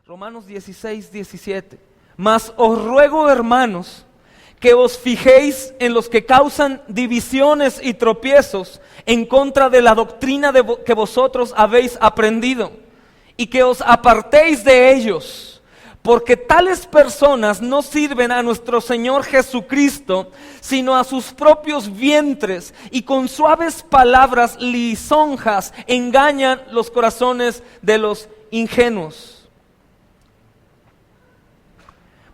Romanos 16:17. Mas os ruego, hermanos, que os fijéis en los que causan divisiones y tropiezos en contra de la doctrina que vosotros habéis aprendido, y que os apartéis de ellos, porque tales personas no sirven a nuestro Señor Jesucristo, sino a sus propios vientres, y con suaves palabras lisonjas engañan los corazones de los ingenuos.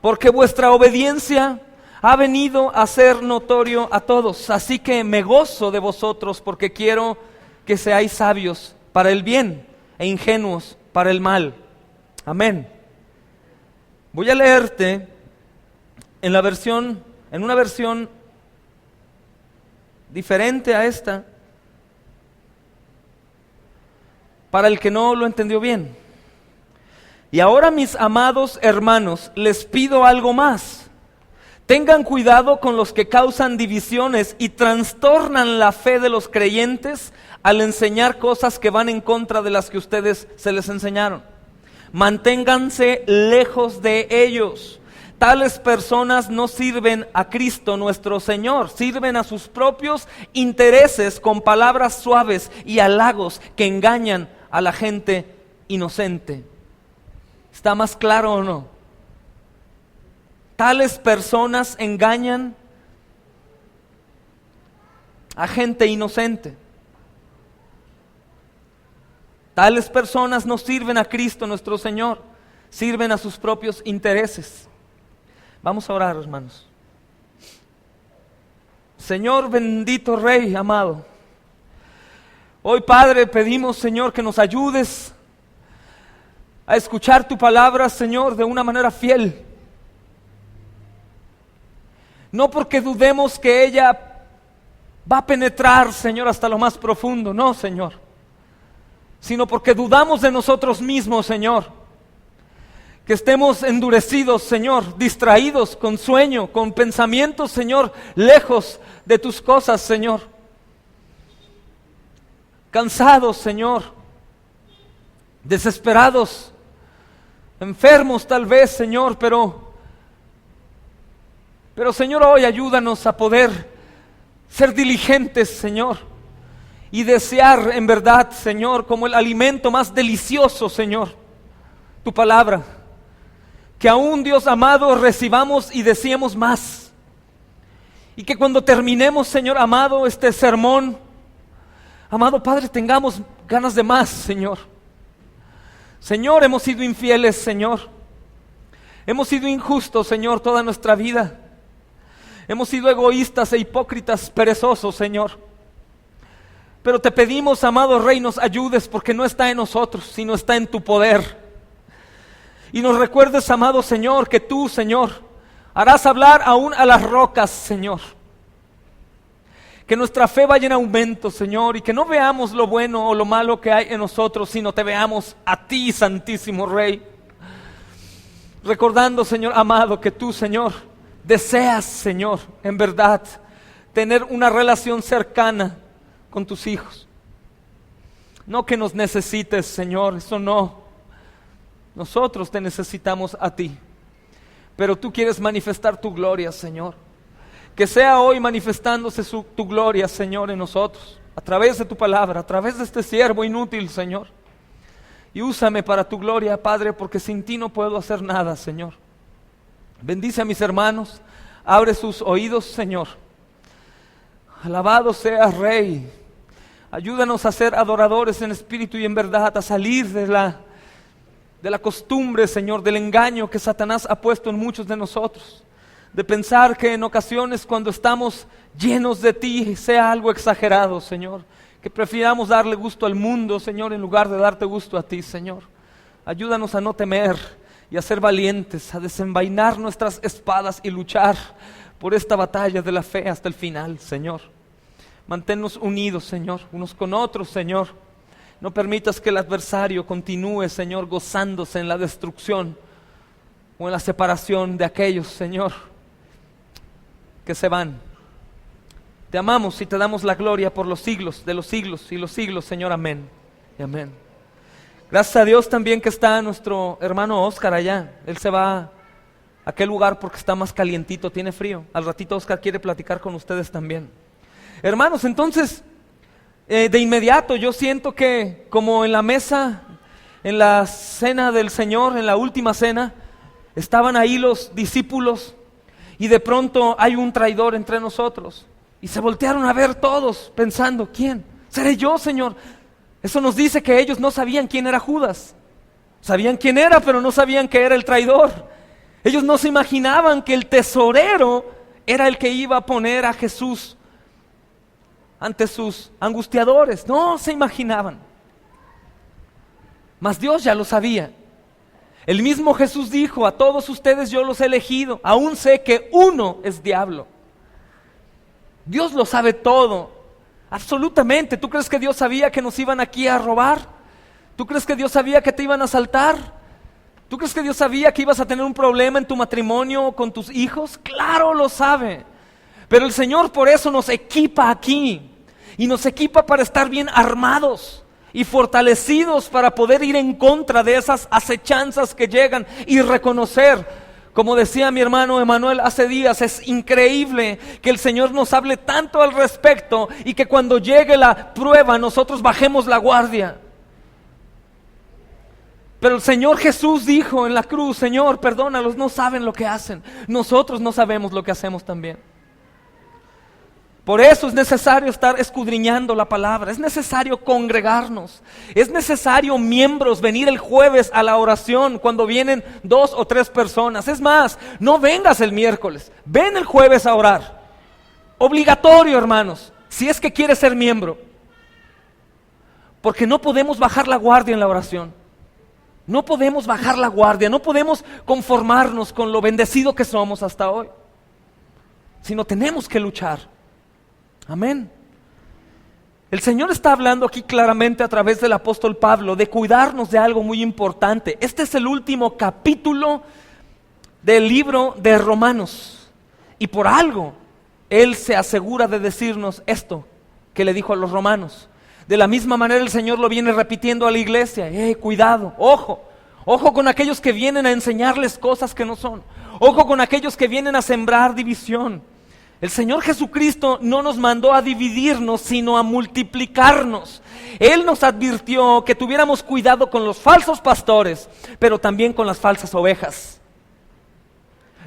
Porque vuestra obediencia ha venido a ser notorio a todos, así que me gozo de vosotros, porque quiero que seáis sabios para el bien e ingenuos para el mal. Amén. Voy a leerte en una versión diferente a esta, para el que no lo entendió bien. Y ahora, mis amados hermanos, les pido algo más. Tengan cuidado con los que causan divisiones y trastornan la fe de los creyentes al enseñar cosas que van en contra de las que ustedes se les enseñaron. Manténganse lejos de ellos. Tales personas no sirven a Cristo nuestro Señor, sirven a sus propios intereses con palabras suaves y halagos que engañan a la gente inocente. ¿Está más claro o no? Tales personas engañan a gente inocente. Tales personas no sirven a Cristo nuestro Señor, sirven a sus propios intereses. Vamos a orar, hermanos. Señor bendito Rey amado, hoy, Padre, pedimos, Señor, que nos ayudes a escuchar tu palabra, Señor, de una manera fiel. No porque dudemos que ella va a penetrar, Señor, hasta lo más profundo, no, Señor, sino porque dudamos de nosotros mismos, Señor. Que estemos endurecidos, Señor, distraídos, con sueño, con pensamientos, Señor, lejos de tus cosas, Señor. Cansados, Señor, desesperados, enfermos tal vez, Señor, pero Señor, hoy ayúdanos a poder ser diligentes, Señor, y desear en verdad, Señor, como el alimento más delicioso, Señor, tu palabra. Que aún, Dios amado, recibamos y deseemos más. Y que cuando terminemos, Señor amado, este sermón, amado Padre, tengamos ganas de más, Señor. Señor, hemos sido infieles, Señor. Hemos sido injustos, Señor, toda nuestra vida. Hemos sido egoístas e hipócritas, perezosos, Señor. Pero te pedimos, amado Rey, nos ayudes, porque no está en nosotros, sino está en tu poder. Y nos recuerdes, amado Señor, que tú, Señor, harás hablar aún a las rocas, Señor. Que nuestra fe vaya en aumento, Señor, y que no veamos lo bueno o lo malo que hay en nosotros, sino te veamos a ti, Santísimo Rey. Recordando, Señor amado, que tú, Señor, deseas, Señor, en verdad, tener una relación cercana con tus hijos. No que nos necesites, Señor, eso no. Nosotros te necesitamos a ti. Pero tú quieres manifestar tu gloria, Señor. Que sea hoy manifestándose tu gloria, Señor, en nosotros, a través de tu palabra, a través de este siervo inútil, Señor. Y úsame para tu gloria, Padre, porque sin ti no puedo hacer nada, Señor. Bendice a mis hermanos, abre sus oídos, Señor. Alabado seas, Rey. Ayúdanos a ser adoradores en espíritu y en verdad, a salir de la costumbre, Señor, del engaño que Satanás ha puesto en muchos de nosotros. De pensar que en ocasiones cuando estamos llenos de ti sea algo exagerado, Señor. Que prefiramos darle gusto al mundo, Señor, en lugar de darte gusto a ti, Señor. Ayúdanos a no temer y a ser valientes, a desenvainar nuestras espadas y luchar por esta batalla de la fe hasta el final, Señor. Manténnos unidos, Señor, unos con otros, Señor. No permitas que el adversario continúe, Señor, gozándose en la destrucción o en la separación de aquellos, Señor, que se van. Te amamos y te damos la gloria por los siglos de los siglos y los siglos, Señor. Amén y amén. Gracias a Dios también que está nuestro hermano Oscar allá. Él se va a aquel lugar porque está más calientito, tiene frío. Al ratito Oscar quiere platicar con ustedes también. Hermanos, entonces, de inmediato yo siento que como en la mesa, en la cena del Señor, en la última cena, estaban ahí los discípulos y de pronto hay un traidor entre nosotros. Y se voltearon a ver todos pensando, ¿quién? ¿Seré yo, Señor? Eso nos dice que ellos no sabían quién era Judas. Sabían quién era, pero no sabían que era el traidor. Ellos no se imaginaban que el tesorero era el que iba a poner a Jesús ante sus angustiadores. No se imaginaban. Mas Dios ya lo sabía. El mismo Jesús dijo, a todos ustedes yo los he elegido, aún sé que uno es diablo. Dios lo sabe todo. Absolutamente. ¿Tú crees que Dios sabía que nos iban aquí a robar? ¿Tú crees que Dios sabía que te iban a asaltar? ¿Tú crees que Dios sabía que ibas a tener un problema en tu matrimonio o con tus hijos? Claro, lo sabe. Pero el Señor por eso nos equipa aquí. Y nos equipa para estar bien armados y fortalecidos para poder ir en contra de esas acechanzas que llegan y reconocer. Como decía mi hermano Emanuel hace días, es increíble que el Señor nos hable tanto al respecto y que cuando llegue la prueba nosotros bajemos la guardia. Pero el Señor Jesús dijo en la cruz, Señor, perdónalos, no saben lo que hacen. Nosotros no sabemos lo que hacemos también. Por eso es necesario estar escudriñando la palabra, es necesario congregarnos, es necesario miembros venir el jueves a la oración cuando vienen 2 o 3 personas. Es más, no vengas el miércoles, ven el jueves a orar. Obligatorio, hermanos, si es que quieres ser miembro. Porque no podemos bajar la guardia en la oración. No podemos bajar la guardia, no podemos conformarnos con lo bendecido que somos hasta hoy. Sino tenemos que luchar. Amén. El Señor está hablando aquí claramente a través del apóstol Pablo de cuidarnos de algo muy importante. Este es el último capítulo del libro de Romanos. Y por algo, Él se asegura de decirnos esto que le dijo a los romanos. De la misma manera el Señor lo viene repitiendo a la iglesia. Cuidado, ojo. Ojo con aquellos que vienen a enseñarles cosas que no son. Ojo con aquellos que vienen a sembrar división. El Señor Jesucristo no nos mandó a dividirnos, sino a multiplicarnos. Él nos advirtió que tuviéramos cuidado con los falsos pastores, pero también con las falsas ovejas.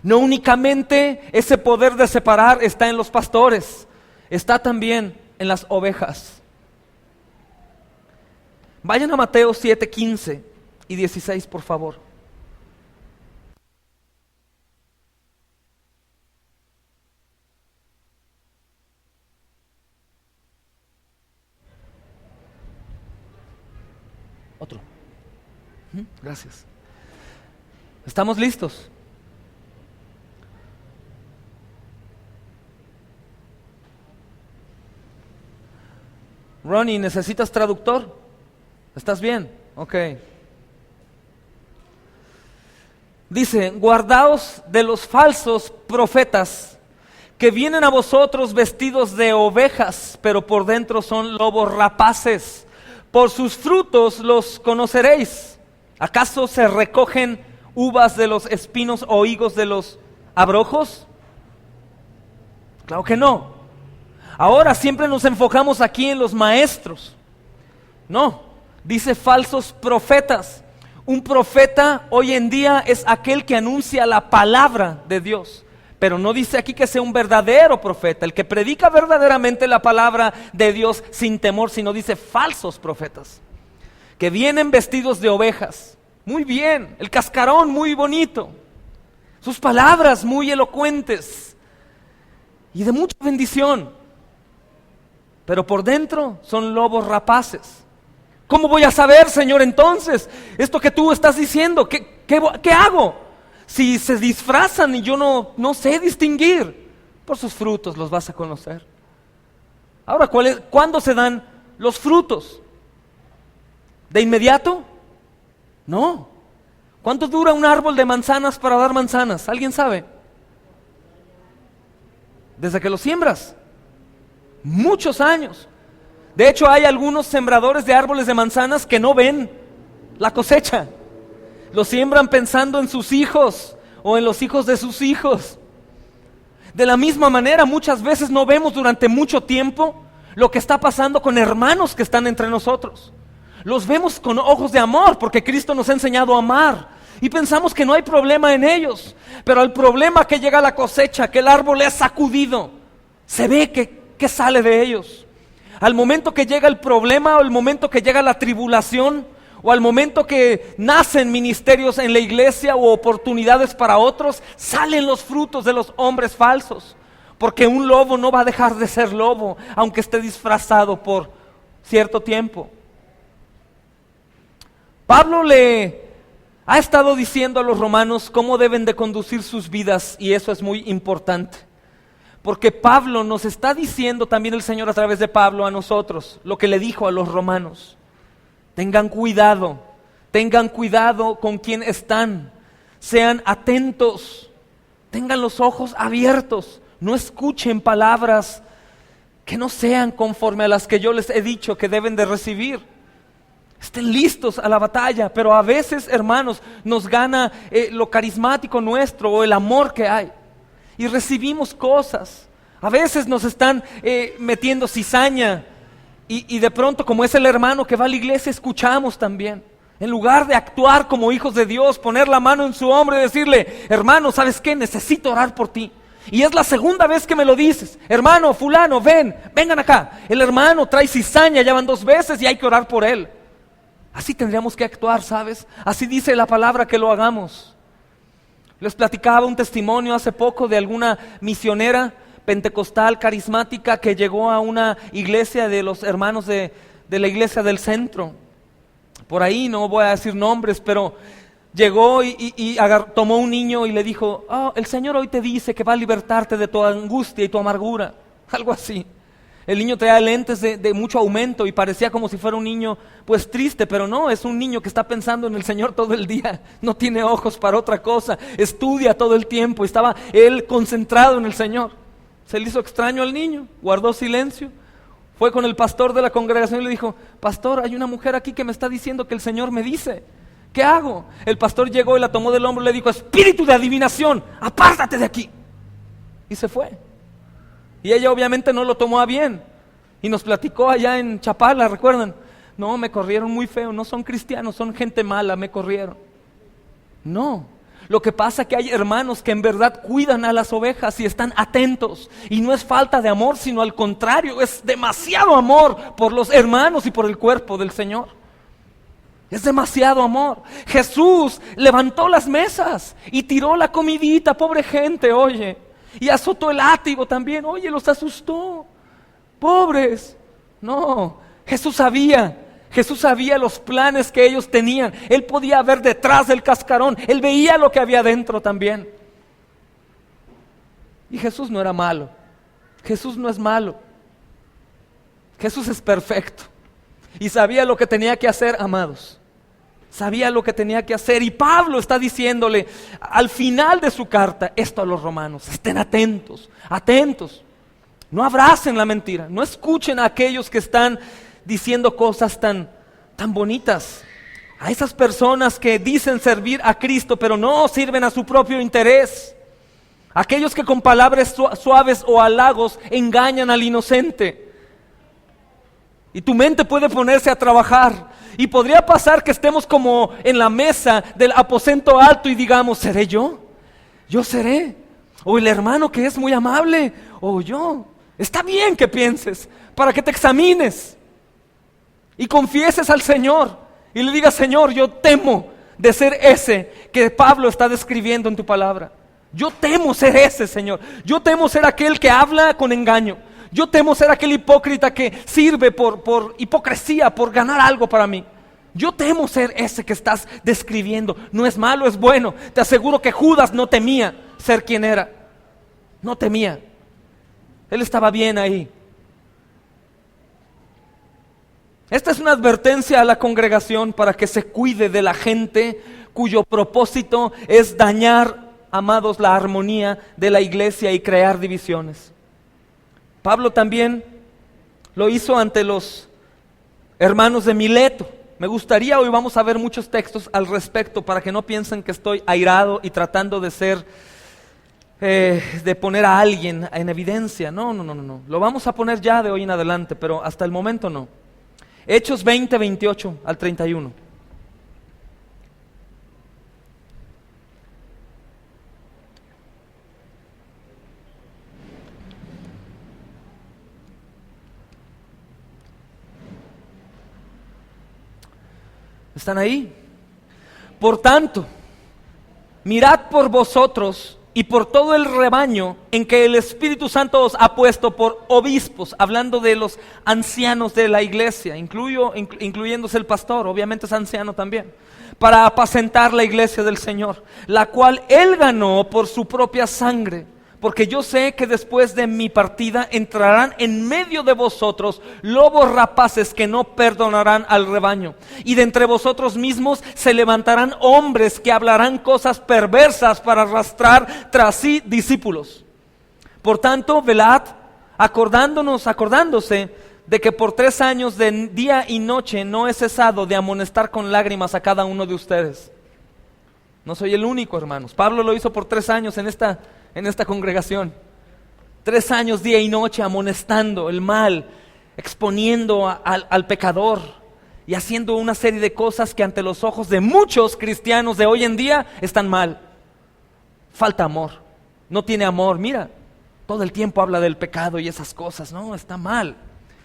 No únicamente ese poder de separar está en los pastores, está también en las ovejas. Vayan a Mateo 7, 15 y 16, por favor. Otro. Gracias. ¿Estamos listos? Ronnie, ¿necesitas traductor? ¿Estás bien? Ok. Dice, guardaos de los falsos profetas que vienen a vosotros vestidos de ovejas, pero por dentro son lobos rapaces. Por sus frutos los conoceréis. ¿Acaso se recogen uvas de los espinos o higos de los abrojos? Claro que no. Ahora siempre nos enfocamos aquí en los maestros. No, dice falsos profetas. Un profeta hoy en día es aquel que anuncia la palabra de Dios. Pero no dice aquí que sea un verdadero profeta, el que predica verdaderamente la palabra de Dios sin temor, sino dice falsos profetas, que vienen vestidos de ovejas. Muy bien, el cascarón muy bonito, sus palabras muy elocuentes y de mucha bendición, pero por dentro son lobos rapaces. ¿Cómo voy a saber, Señor, entonces, esto que tú estás diciendo? ¿Qué hago? Si se disfrazan y yo no sé distinguir, por sus frutos los vas a conocer. Ahora, ¿cuándo se dan los frutos? ¿De inmediato? No. ¿Cuánto dura un árbol de manzanas para dar manzanas? ¿Alguien sabe? Desde que lo siembras. Muchos años. De hecho, hay algunos sembradores de árboles de manzanas que no ven la cosecha. Lo siembran pensando en sus hijos o en los hijos de sus hijos. De la misma manera, muchas veces no vemos durante mucho tiempo lo que está pasando con hermanos que están entre nosotros. Los vemos con ojos de amor porque Cristo nos ha enseñado a amar y pensamos que no hay problema en ellos, pero al problema que llega la cosecha, que el árbol es sacudido, se ve que sale de ellos. Al momento que llega el problema, o al momento que llega la tribulación, o al momento que nacen ministerios en la iglesia o oportunidades para otros, salen los frutos de los hombres falsos, porque un lobo no va a dejar de ser lobo, aunque esté disfrazado por cierto tiempo. Pablo le ha estado diciendo a los romanos cómo deben de conducir sus vidas, y eso es muy importante, porque Pablo nos está diciendo también el Señor a través de Pablo a nosotros, lo que le dijo a los romanos. Tengan cuidado con quién están, sean atentos, tengan los ojos abiertos, no escuchen palabras que no sean conforme a las que yo les he dicho que deben de recibir. Estén listos a la batalla, pero a veces, hermanos, nos gana lo carismático nuestro o el amor que hay y recibimos cosas. A veces nos están metiendo cizaña y de pronto, como es el hermano que va a la iglesia, escuchamos también. En lugar de actuar como hijos de Dios, poner la mano en su hombro y decirle: hermano, ¿sabes qué? Necesito orar por ti. Y es la segunda vez que me lo dices. Hermano, fulano, vengan acá. El hermano trae cizaña, ya van 2 veces y hay que orar por él. Así tendríamos que actuar, ¿sabes? Así dice la palabra que lo hagamos. Les platicaba un testimonio hace poco de alguna misionera pentecostal carismática que llegó a una iglesia de los hermanos de la iglesia del centro. Por ahí no voy a decir nombres, pero llegó y tomó un niño y le dijo: el Señor hoy te dice que va a libertarte de tu angustia y tu amargura. Algo así. El niño traía lentes de mucho aumento y parecía como si fuera un niño pues triste, pero no, es un niño que está pensando en el Señor todo el día, no tiene ojos para otra cosa, estudia todo el tiempo, estaba él concentrado en el Señor. Se le hizo extraño al niño, guardó silencio, fue con el pastor de la congregación y le dijo: pastor, hay una mujer aquí que me está diciendo que el Señor me dice, ¿qué hago? El pastor llegó y la tomó del hombro y le dijo: espíritu de adivinación, apártate de aquí. Y se fue. Y ella obviamente no lo tomó a bien. Y nos platicó allá en Chapala, ¿recuerdan? No, me corrieron muy feo, no son cristianos, son gente mala, me corrieron. No, lo que pasa es que hay hermanos que en verdad cuidan a las ovejas y están atentos. Y no es falta de amor, sino al contrario, es demasiado amor por los hermanos y por el cuerpo del Señor. Es demasiado amor. Jesús levantó las mesas y tiró la comidita, pobre gente, oye. Y azotó el látigo también, oye, los asustó. Pobres. No, Jesús sabía los planes que ellos tenían. Él podía ver detrás del cascarón, él veía lo que había dentro también. Y Jesús no era malo. Jesús no es malo. Jesús es perfecto. Y sabía lo que tenía que hacer, amados. Sabía lo que tenía que hacer. Y Pablo está diciéndole al final de su carta esto a los romanos: estén atentos, atentos. No abracen la mentira, no escuchen a aquellos que están diciendo cosas tan bonitas. A esas personas que dicen servir a Cristo, pero no sirven a su propio interés. Aquellos que con palabras suaves o halagos engañan al inocente. Y tu mente puede ponerse a trabajar. Y podría pasar que estemos como en la mesa del aposento alto y digamos: ¿seré yo? Yo seré. O el hermano que es muy amable. O yo. Está bien que pienses, para que te examines y confieses al Señor y le digas: Señor, yo temo de ser ese que Pablo está describiendo en tu palabra. Yo temo ser ese, Señor. Yo temo ser aquel que habla con engaño. Yo temo ser aquel hipócrita que sirve por hipocresía, por ganar algo para mí. Yo temo ser ese que estás describiendo. No es malo, es bueno. Te aseguro que Judas no temía ser quien era. No temía. Él estaba bien ahí. Esta es una advertencia a la congregación para que se cuide de la gente cuyo propósito es dañar, amados, la armonía de la iglesia y crear divisiones. Pablo también lo hizo ante los hermanos de Mileto. Me gustaría, hoy vamos a ver muchos textos al respecto para que no piensen que estoy airado y tratando de ser, de poner a alguien en evidencia. No. Lo vamos a poner ya de hoy en adelante, pero hasta el momento no. Hechos 20, 28 al 31. ¿Están ahí? Por tanto, mirad por vosotros y por todo el rebaño en que el Espíritu Santo os ha puesto por obispos, hablando de los ancianos de la iglesia, incluyéndose el pastor, obviamente es anciano también, para apacentar la iglesia del Señor, la cual Él ganó por su propia sangre. Porque yo sé que después de mi partida entrarán en medio de vosotros lobos rapaces que no perdonarán al rebaño. Y de entre vosotros mismos se levantarán hombres que hablarán cosas perversas para arrastrar tras sí discípulos. Por tanto, velad, acordándose de que por 3 años de día y noche no he cesado de amonestar con lágrimas a cada uno de ustedes. No soy el único, hermanos. Pablo lo hizo por 3 años en esta congregación. 3 años día y noche amonestando el mal, exponiendo al pecador y haciendo una serie de cosas que ante los ojos de muchos cristianos de hoy en día están mal. Falta amor, no tiene amor. Mira, todo el tiempo habla del pecado y esas cosas. No, está mal.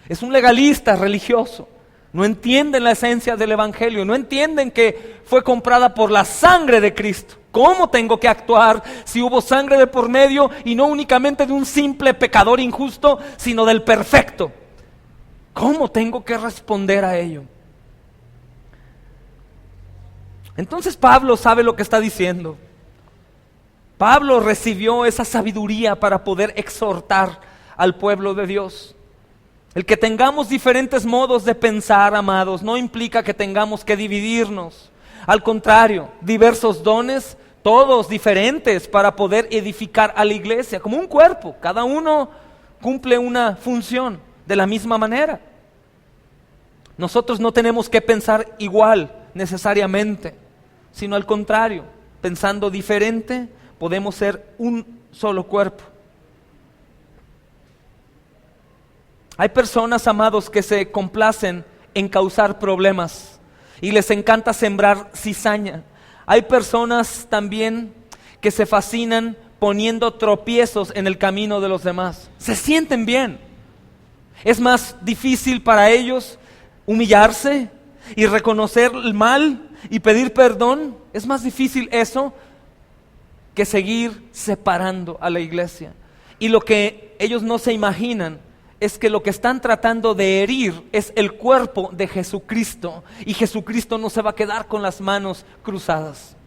Es un legalista religioso. No entienden la esencia del evangelio, no entienden que fue comprada por la sangre de Cristo. ¿Cómo tengo que actuar si hubo sangre de por medio y no únicamente de un simple pecador injusto, sino del perfecto? ¿Cómo tengo que responder a ello? Entonces Pablo sabe lo que está diciendo. Pablo recibió esa sabiduría para poder exhortar al pueblo de Dios. El que tengamos diferentes modos de pensar, amados, no implica que tengamos que dividirnos. Al contrario, diversos dones, todos diferentes para poder edificar a la iglesia, como un cuerpo. Cada uno cumple una función de la misma manera. Nosotros no tenemos que pensar igual necesariamente, sino al contrario, pensando diferente, podemos ser un solo cuerpo. Hay personas, amados, que se complacen en causar problemas y les encanta sembrar cizaña. Hay personas también que se fascinan poniendo tropiezos en el camino de los demás. Se sienten bien. Es más difícil para ellos humillarse y reconocer el mal y pedir perdón. Es más difícil eso que seguir separando a la iglesia. Y lo que ellos no se imaginan es que lo que están tratando de herir es el cuerpo de Jesucristo, y Jesucristo no se va a quedar con las manos cruzadas.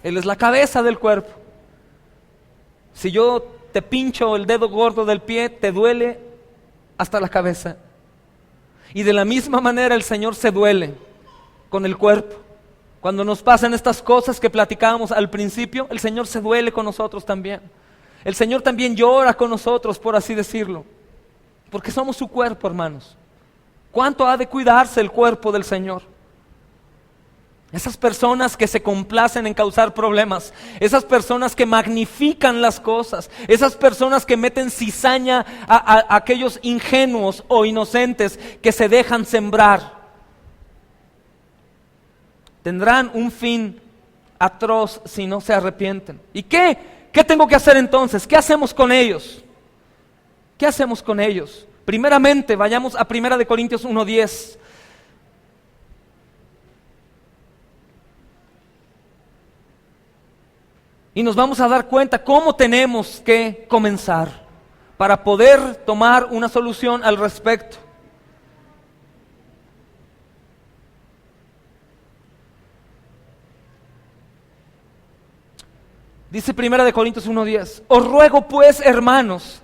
Él es la cabeza del cuerpo. Si yo te pincho el dedo gordo del pie, te duele hasta la cabeza. Y de la misma manera el Señor se duele con el cuerpo. Cuando nos pasan estas cosas que platicábamos al principio, el Señor se duele con nosotros también. El Señor también llora con nosotros, por así decirlo. Porque somos su cuerpo, hermanos. ¿Cuánto ha de cuidarse el cuerpo del Señor? Esas personas que se complacen en causar problemas, esas personas que magnifican las cosas, esas personas que meten cizaña a aquellos ingenuos o inocentes que se dejan sembrar, tendrán un fin atroz si no se arrepienten. ¿Y qué tengo que hacer entonces? ¿Qué hacemos con ellos? ¿Qué hacemos con ellos? Primeramente, vayamos a 1 Corintios 1:10. Y nos vamos a dar cuenta cómo tenemos que comenzar para poder tomar una solución al respecto. Dice 1 Corintios 1:10: os ruego pues, hermanos,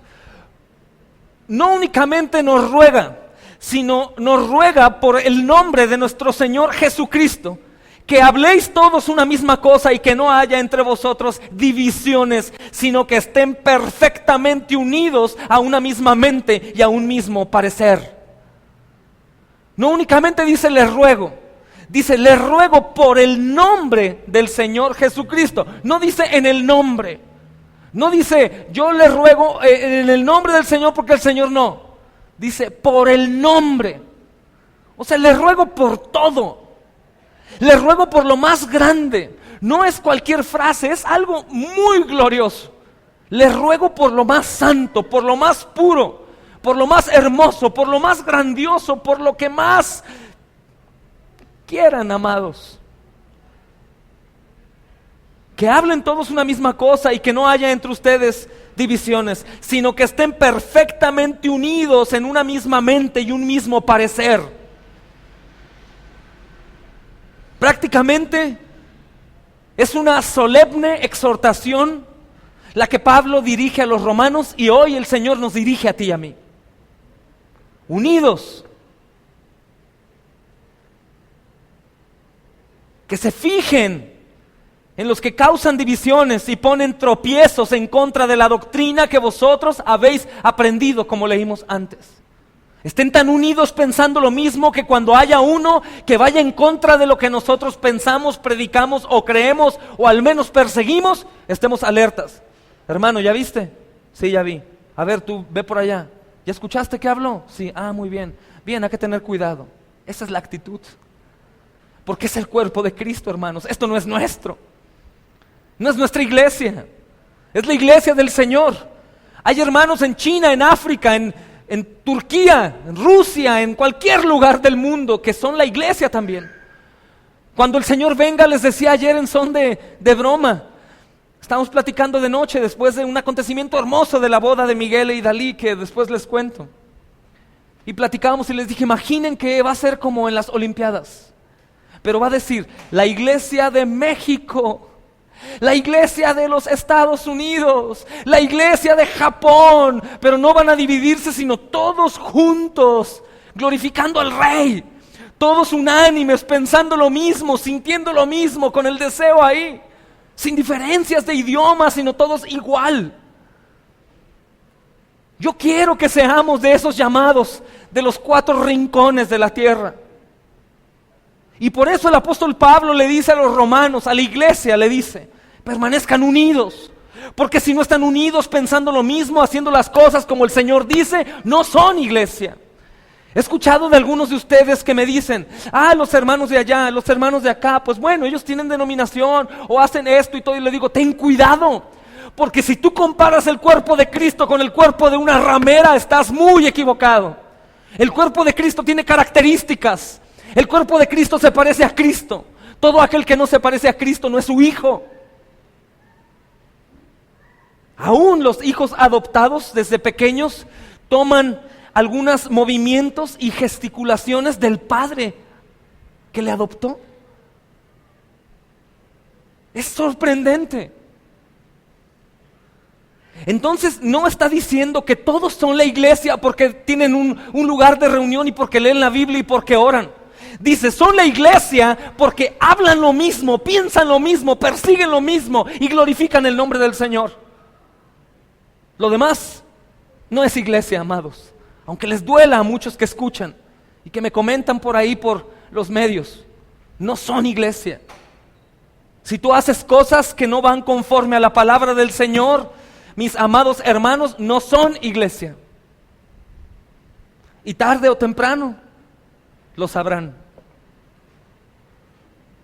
no únicamente nos ruega, sino nos ruega por el nombre de nuestro Señor Jesucristo, que habléis todos una misma cosa y que no haya entre vosotros divisiones, sino que estén perfectamente unidos a una misma mente y a un mismo parecer. No únicamente dice les ruego, dice les ruego por el nombre del Señor Jesucristo. No dice en el nombre. No dice yo les ruego en el nombre del Señor porque el Señor no. Dice por el nombre. O sea, les ruego por todo. Les ruego por lo más grande. No es cualquier frase, es algo muy glorioso. Les ruego por lo más santo, por lo más puro, por lo más hermoso, por lo más grandioso, por lo que más quieran, amados. Que hablen todos una misma cosa y que no haya entre ustedes divisiones, sino que estén perfectamente unidos en una misma mente y un mismo parecer. Prácticamente es una solemne exhortación la que Pablo dirige a los romanos y hoy el Señor nos dirige a ti y a mí. Unidos. Que se fijen en los que causan divisiones y ponen tropiezos en contra de la doctrina que vosotros habéis aprendido, como leímos antes. Estén tan unidos pensando lo mismo que cuando haya uno que vaya en contra de lo que nosotros pensamos, predicamos o creemos o al menos perseguimos, estemos alertas. Hermano, ¿ya viste? Sí, ya vi. A ver, tú ve por allá. ¿Ya escuchaste que habló? Sí, muy bien. Bien, hay que tener cuidado. Esa es la actitud. Porque es el cuerpo de Cristo, hermanos. Esto no es nuestro. No es nuestra iglesia. Es la iglesia del Señor. Hay hermanos en China, en África, en Turquía, en Rusia, en cualquier lugar del mundo que son la iglesia también. Cuando el Señor venga, les decía ayer en son de broma, estábamos platicando de noche después de un acontecimiento hermoso de la boda de Miguel y Dalí que después les cuento. Y platicábamos y les dije, imaginen que va a ser como en las Olimpiadas, pero va a decir, la iglesia de México, la iglesia de los Estados Unidos, la iglesia de Japón, pero no van a dividirse sino todos juntos, glorificando al Rey, todos unánimes, pensando lo mismo, sintiendo lo mismo, con el deseo ahí, sin diferencias de idiomas, sino todos igual. Yo quiero que seamos de esos llamados, de los 4 rincones de la tierra. Y por eso el apóstol Pablo le dice a los romanos, a la iglesia le dice, permanezcan unidos, porque si no están unidos pensando lo mismo, haciendo las cosas como el Señor dice, no son iglesia. He escuchado de algunos de ustedes que me dicen, los hermanos de allá, los hermanos de acá, pues bueno, ellos tienen denominación o hacen esto y todo, y le digo, ten cuidado, porque si tú comparas el cuerpo de Cristo con el cuerpo de una ramera, estás muy equivocado. El cuerpo de Cristo tiene características. El cuerpo de Cristo se parece a Cristo. Todo aquel que no se parece a Cristo no es su hijo. Aún los hijos adoptados desde pequeños toman algunos movimientos y gesticulaciones del padre que le adoptó. Es sorprendente. Entonces no está diciendo que todos son la iglesia porque tienen un lugar de reunión y porque leen la Biblia y porque oran. Dice, son la iglesia porque hablan lo mismo, piensan lo mismo, persiguen lo mismo y glorifican el nombre del Señor. Lo demás no es iglesia, amados. Aunque les duela a muchos que escuchan y que me comentan por ahí por los medios, no son iglesia. Si tú haces cosas que no van conforme a la palabra del Señor, mis amados hermanos, no son iglesia. Y tarde o temprano lo sabrán.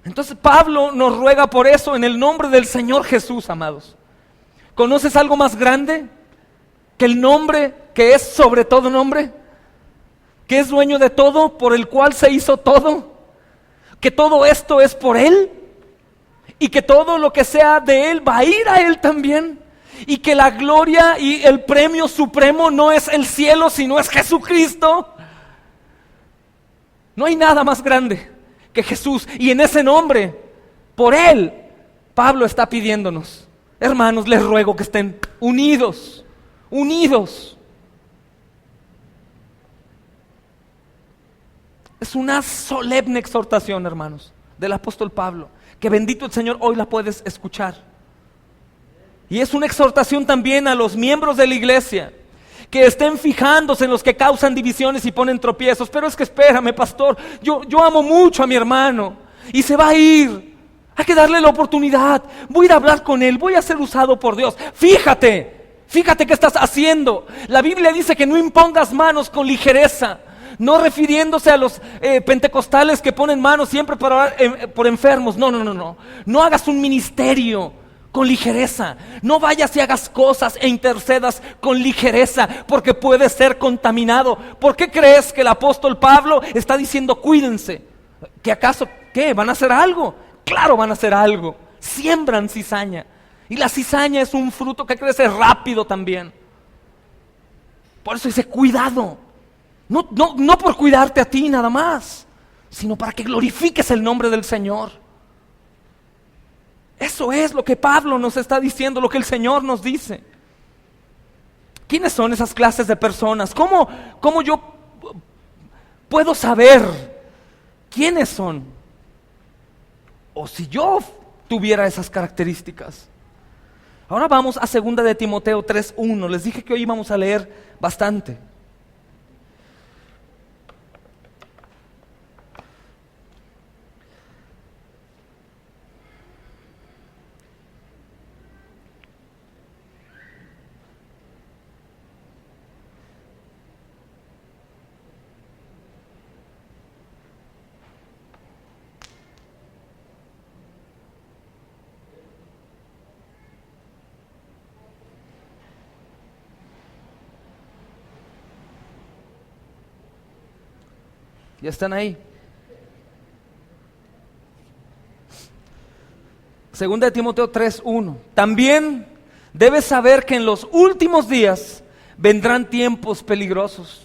Entonces Pablo nos ruega por eso en el nombre del Señor Jesús, amados. ¿Conoces algo más grande que el nombre que es sobre todo nombre? Que es dueño de todo, por el cual se hizo todo. Que todo esto es por Él. Y que todo lo que sea de Él va a ir a Él también. Y que la gloria y el premio supremo no es el cielo, sino es Jesucristo. No hay nada más grande que Jesús. Y en ese nombre, por Él, Pablo está pidiéndonos, hermanos, les ruego que estén unidos, unidos. Es una solemne exhortación, hermanos, del apóstol Pablo, que bendito el Señor, hoy la puedes escuchar. Y es una exhortación también a los miembros de la iglesia, que estén fijándose en los que causan divisiones y ponen tropiezos. Pero es que espérame, pastor, yo amo mucho a mi hermano y se va a ir. Hay que darle la oportunidad. Voy a ir a hablar con él, voy a ser usado por Dios. Fíjate qué estás haciendo. La Biblia dice que no impongas manos con ligereza. No refiriéndose a los pentecostales que ponen manos siempre para orar por enfermos. No. No hagas un ministerio con ligereza. No vayas y hagas cosas e intercedas con ligereza, porque puedes ser contaminado. ¿Por qué crees que el apóstol Pablo está diciendo cuídense? ¿Que acaso qué? ¿Van a hacer algo? Claro, van a hacer algo. Siembran cizaña. Y la cizaña es un fruto que crece rápido también. Por eso dice cuidado. No por cuidarte a ti nada más, sino para que glorifiques el nombre del Señor. Eso es lo que Pablo nos está diciendo, lo que el Señor nos dice. ¿Quiénes son esas clases de personas? ¿Cómo yo puedo saber quiénes son? O si yo tuviera esas características. Ahora vamos a 2 de Timoteo 3:1. Les dije que hoy íbamos a leer bastante. ¿Ya están ahí? 2 de Timoteo 3:1. También debes saber que en los últimos días vendrán tiempos peligrosos.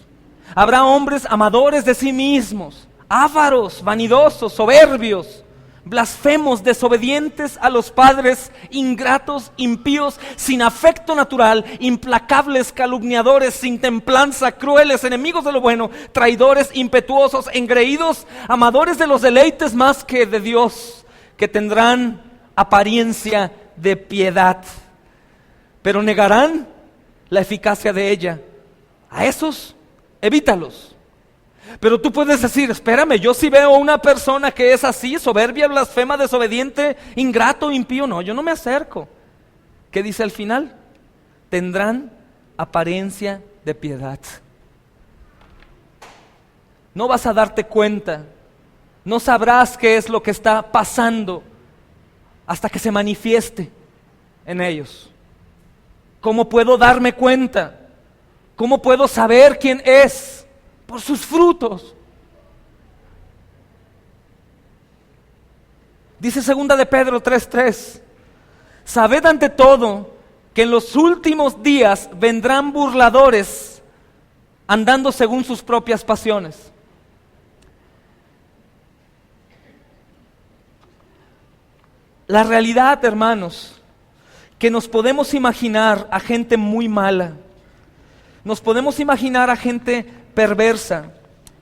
Habrá hombres amadores de sí mismos, ávaros, vanidosos, soberbios, blasfemos, desobedientes a los padres, ingratos, impíos, sin afecto natural, implacables, calumniadores, sin templanza, crueles, enemigos de lo bueno, traidores, impetuosos, engreídos, amadores de los deleites más que de Dios, que tendrán apariencia de piedad, pero negarán la eficacia de ella. A esos, evítalos. Pero tú puedes decir, espérame, yo sí veo una persona que es así, soberbia, blasfema, desobediente, ingrato, impío. No, yo no me acerco. ¿Qué dice al final? Tendrán apariencia de piedad. No vas a darte cuenta, no sabrás qué es lo que está pasando hasta que se manifieste en ellos. ¿Cómo puedo darme cuenta? ¿Cómo puedo saber quién es? Por sus frutos. Dice 2 de Pedro 3:3. Sabed ante todo que en los últimos días vendrán burladores andando según sus propias pasiones. La realidad, hermanos, que nos podemos imaginar a gente muy mala. Nos podemos imaginar a gente perversa,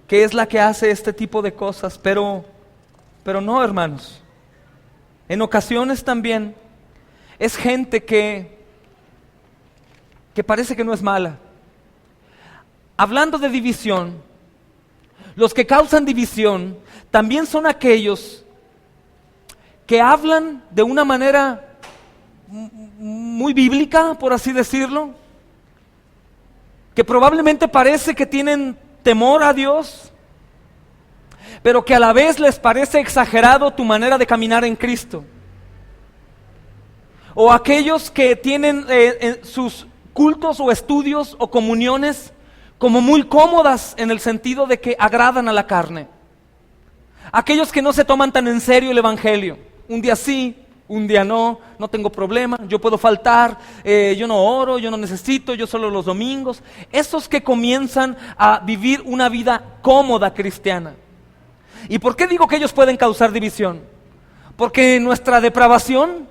que es la que hace este tipo de cosas, pero no, hermanos. En ocasiones también es gente que parece que no es mala. Hablando de división, los que causan división también son aquellos que hablan de una manera muy bíblica, por así decirlo, que probablemente parece que tienen temor a Dios, pero que a la vez les parece exagerado tu manera de caminar en Cristo. O aquellos que tienen sus cultos o estudios o comuniones como muy cómodas en el sentido de que agradan a la carne. Aquellos que no se toman tan en serio el evangelio. Un día sí, un día no tengo problema, yo puedo faltar, yo no oro, yo no necesito, yo solo los domingos. Esos que comienzan a vivir una vida cómoda cristiana. ¿Y por qué digo que ellos pueden causar división? Porque en nuestra depravación,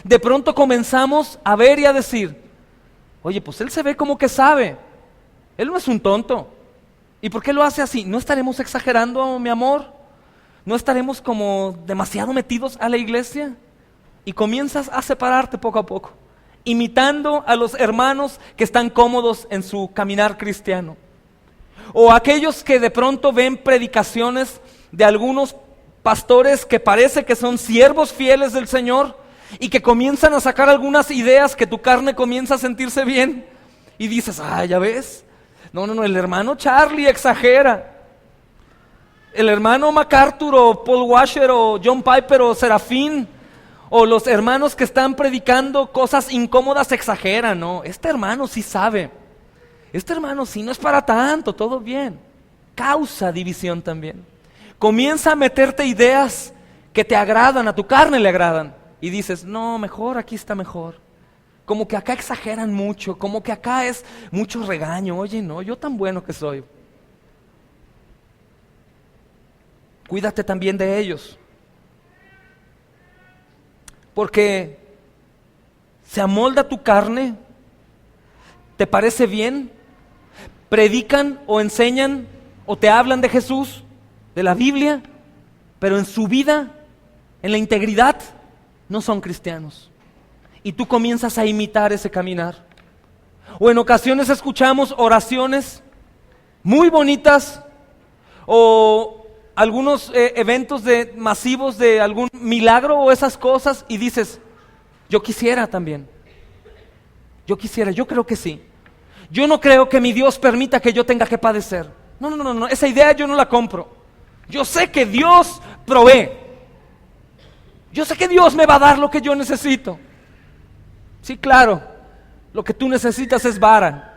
de pronto comenzamos a ver y a decir, oye, pues él se ve como que sabe, él no es un tonto. ¿Y por qué lo hace así? ¿No estaremos exagerando, mi amor? ¿No estaremos como demasiado metidos a la iglesia? Y comienzas a separarte poco a poco. imitando a los hermanos que están cómodos en su caminar cristiano. O aquellos que de pronto ven predicaciones de algunos pastores que parece que son siervos fieles del Señor y que comienzan a sacar algunas ideas que tu carne comienza a sentirse bien y dices, ya ves, no, el hermano Charlie exagera, el hermano MacArthur o Paul Washer o John Piper o Serafín o los hermanos que están predicando cosas incómodas exageran, no, este hermano sí sabe, este hermano sí no es para tanto, todo bien, causa división también. Comienza a meterte ideas que te agradan, a tu carne le agradan. Y dices, no, mejor, aquí está mejor. Como que acá exageran mucho, como que acá es mucho regaño. Oye, no, yo tan bueno que soy. Cuídate también de ellos. Porque se amolda tu carne, te parece bien, predican o enseñan o te hablan de Jesús, de la Biblia, pero en su vida, en la integridad, no son cristianos. Y tú comienzas a imitar ese caminar. O en ocasiones escuchamos oraciones muy bonitas o algunos eventos masivos de algún milagro o esas cosas y dices, yo quisiera también. Yo quisiera, yo creo que sí. Yo no creo que mi Dios permita que yo tenga que padecer. No, esa idea yo no la compro. Yo sé que Dios provee. Yo sé que Dios me va a dar lo que yo necesito. Sí, claro, lo que tú necesitas es vara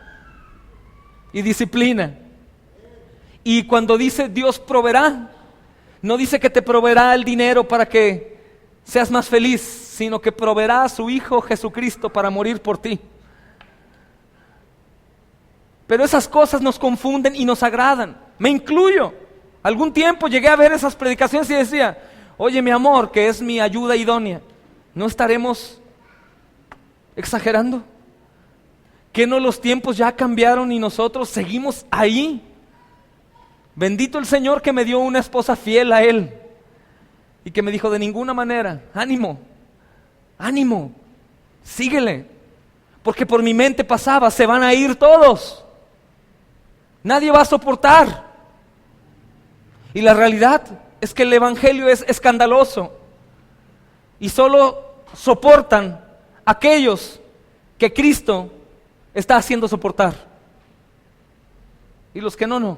y disciplina. Y cuando dice Dios proveerá, no dice que te proveerá el dinero para que seas más feliz, sino que proveerá a su Hijo Jesucristo para morir por ti. Pero esas cosas nos confunden y nos agradan. Me incluyo. Algún tiempo llegué a ver esas predicaciones y decía, oye mi amor, que es mi ayuda idónea, ¿no estaremos exagerando? ¿Que no los tiempos ya cambiaron y nosotros seguimos ahí? Bendito el Señor que me dio una esposa fiel a Él y que me dijo de ninguna manera, ánimo, síguele, porque por mi mente pasaba, se van a ir todos, nadie va a soportar. Y la realidad es que el evangelio es escandaloso y solo soportan aquellos que Cristo está haciendo soportar. Y los que no.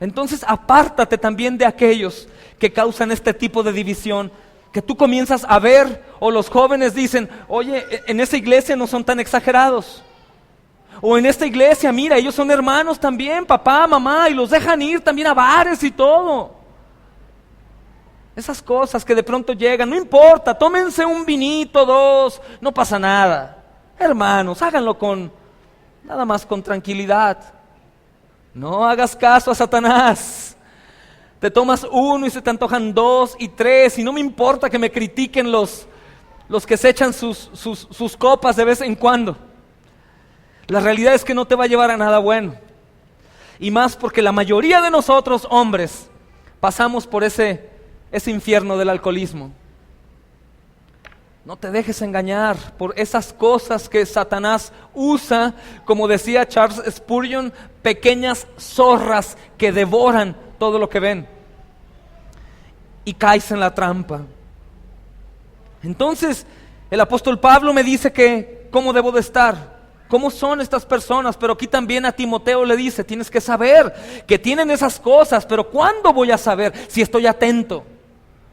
Entonces apártate también de aquellos que causan este tipo de división, que tú comienzas a ver, o los jóvenes dicen, oye, en esa iglesia no son tan exagerados. O en esta iglesia, mira, ellos son hermanos también, papá, mamá, y los dejan ir también a bares y todo. Esas cosas que de pronto llegan, no importa, tómense un vinito, 2, no pasa nada. Hermanos, háganlo nada más con tranquilidad. No hagas caso a Satanás. Te tomas uno y se te antojan 2 y 3, y no me importa que me critiquen los que se echan sus copas de vez en cuando. La realidad es que no te va a llevar a nada bueno. Y más porque la mayoría de nosotros, hombres, pasamos por ese infierno del alcoholismo. No te dejes engañar por esas cosas que Satanás usa, como decía Charles Spurgeon, pequeñas zorras que devoran todo lo que ven. Y caes en la trampa. Entonces, el apóstol Pablo me dice que cómo debo de estar. ¿Cómo son estas personas? Pero aquí también a Timoteo le dice, tienes que saber que tienen esas cosas, pero ¿cuándo voy a saber si estoy atento?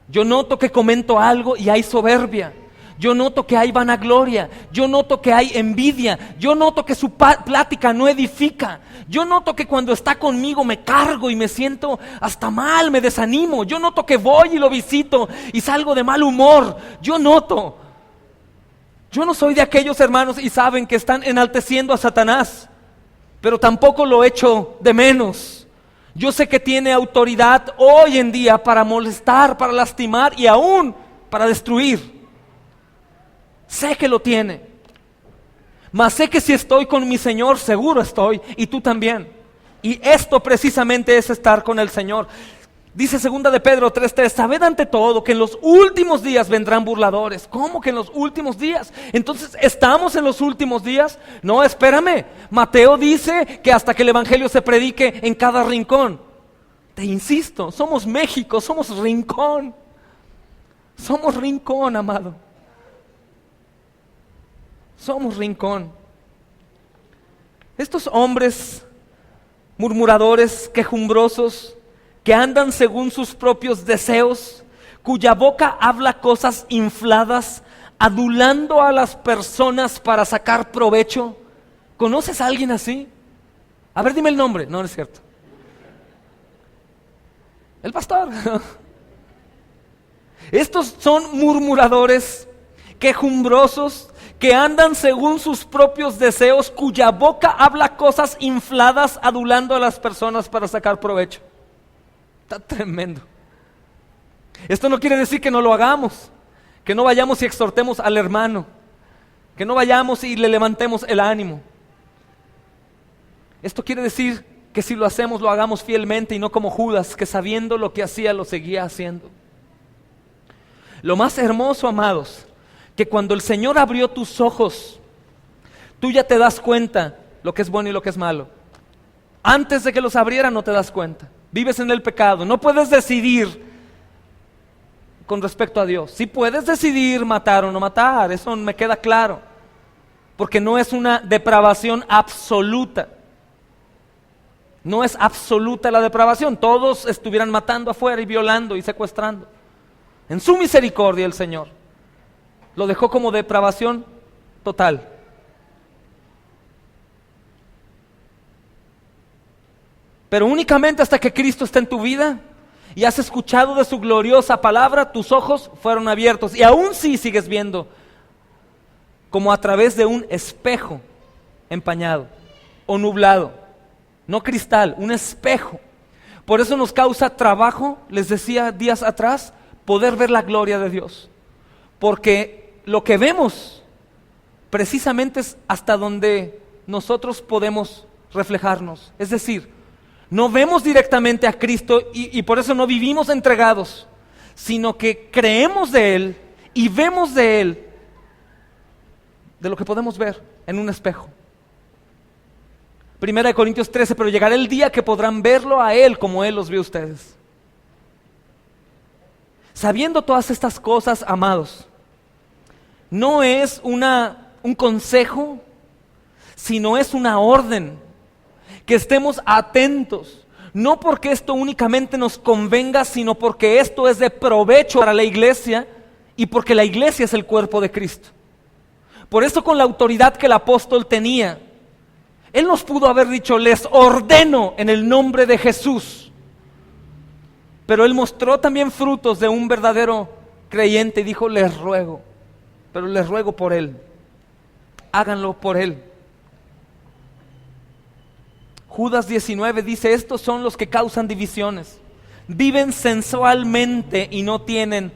Yo noto que comento algo y hay soberbia. Yo noto que hay vanagloria. Yo noto que hay envidia. Yo noto que su plática no edifica. Yo noto que cuando está conmigo me cargo y me siento hasta mal, me desanimo. Yo noto que voy y lo visito y salgo de mal humor. Yo noto. Yo no soy de aquellos hermanos y saben que están enalteciendo a Satanás, pero tampoco lo echo de menos. Yo sé que tiene autoridad hoy en día para molestar, para lastimar y aún para destruir. Sé que lo tiene. Mas sé que si estoy con mi Señor, seguro estoy, y tú también. Y esto precisamente es estar con el Señor. Dice 2 de Pedro 3:3, sabed ante todo que en los últimos días vendrán burladores. ¿Cómo que en los últimos días? Entonces, ¿estamos en los últimos días? No, espérame. Mateo dice que hasta que el evangelio se predique en cada rincón. Te insisto, somos México, somos rincón. Somos rincón, amado. Somos rincón. Estos hombres murmuradores, quejumbrosos, que andan según sus propios deseos, cuya boca habla cosas infladas, adulando a las personas para sacar provecho. ¿Conoces a alguien así? A ver, dime el nombre. No, no es cierto. El pastor. Estos son murmuradores, quejumbrosos, que andan según sus propios deseos, cuya boca habla cosas infladas, adulando a las personas para sacar provecho. Está tremendo. Esto no quiere decir que no lo hagamos, que no vayamos y exhortemos al hermano, que no vayamos y le levantemos el ánimo. Esto quiere decir que si lo hacemos, lo hagamos fielmente y no como Judas, que sabiendo lo que hacía, lo seguía haciendo. Lo más hermoso, amados, que cuando el Señor abrió tus ojos, tú ya te das cuenta lo que es bueno y lo que es malo. Antes de que los abriera no te das cuenta. Vives en el pecado, no puedes decidir con respecto a Dios. Sí puedes decidir matar o no matar, eso me queda claro, porque no es una depravación absoluta. No es absoluta la depravación, todos estuvieran matando afuera y violando y secuestrando. En su misericordia el Señor lo dejó como depravación total. Pero únicamente hasta que Cristo está en tu vida y has escuchado de su gloriosa palabra, tus ojos fueron abiertos. Y aún sí sigues viendo como a través de un espejo empañado o nublado, no cristal, un espejo. Por eso nos causa trabajo, les decía días atrás, poder ver la gloria de Dios. Porque lo que vemos precisamente es hasta donde nosotros podemos reflejarnos. Es decir, no vemos directamente a Cristo y por eso no vivimos entregados, sino que creemos de Él y vemos de Él de lo que podemos ver en un espejo. 1 Corintios 13, pero llegará el día que podrán verlo a Él como Él los vio a ustedes. Sabiendo todas estas cosas, amados, no es un consejo, sino es una orden. Que estemos atentos, no porque esto únicamente nos convenga, sino porque esto es de provecho para la iglesia y porque la iglesia es el cuerpo de Cristo. Por eso, con la autoridad que el apóstol tenía, él nos pudo haber dicho, les ordeno en el nombre de Jesús. Pero él mostró también frutos de un verdadero creyente y dijo, les ruego, pero les ruego por él, háganlo por él. Judas 19 dice, estos son los que causan divisiones, viven sensualmente y no tienen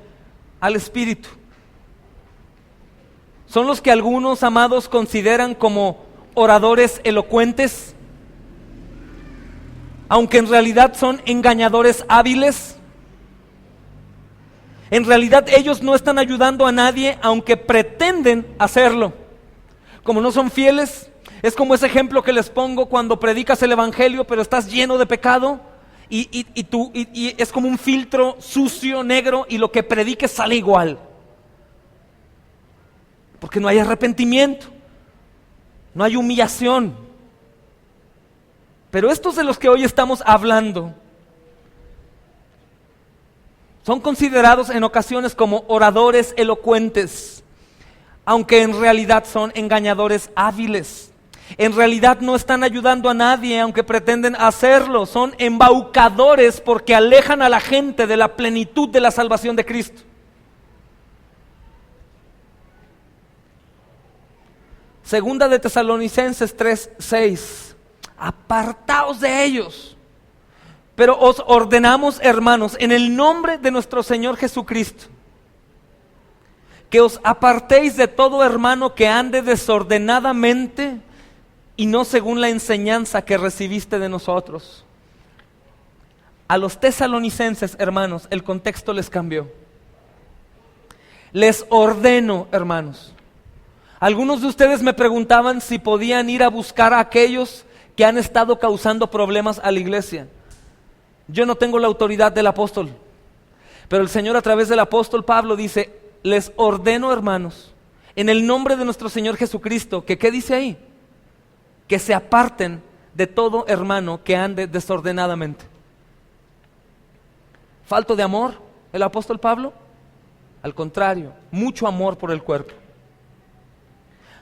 al Espíritu. Son los que algunos, amados, consideran como oradores elocuentes, aunque en realidad son engañadores hábiles. En realidad ellos no están ayudando a nadie, aunque pretenden hacerlo. Como no son fieles, es como ese ejemplo que les pongo cuando predicas el evangelio, pero estás lleno de pecado y es como un filtro sucio, negro, y lo que prediques sale igual. Porque no hay arrepentimiento, no hay humillación. Pero estos de los que hoy estamos hablando son considerados en ocasiones como oradores elocuentes, aunque en realidad son engañadores hábiles. En realidad no están ayudando a nadie, aunque pretenden hacerlo. Son embaucadores porque alejan a la gente de la plenitud de la salvación de Cristo. Segunda de Tesalonicenses 3:6. Apartaos de ellos. Pero os ordenamos, hermanos, en el nombre de nuestro Señor Jesucristo, que os apartéis de todo hermano que ande desordenadamente y no según la enseñanza que recibiste de nosotros. A los tesalonicenses, hermanos, el contexto les cambió. Les ordeno, hermanos. Algunos de ustedes me preguntaban si podían ir a buscar a aquellos que han estado causando problemas a la iglesia. Yo no tengo la autoridad del apóstol, pero el Señor a través del apóstol Pablo dice: les ordeno, hermanos, en el nombre de nuestro Señor Jesucristo, que ¿qué dice ahí? Que se aparten de todo hermano que ande desordenadamente. ¿Falto de amor el apóstol Pablo? Al contrario, mucho amor por el cuerpo.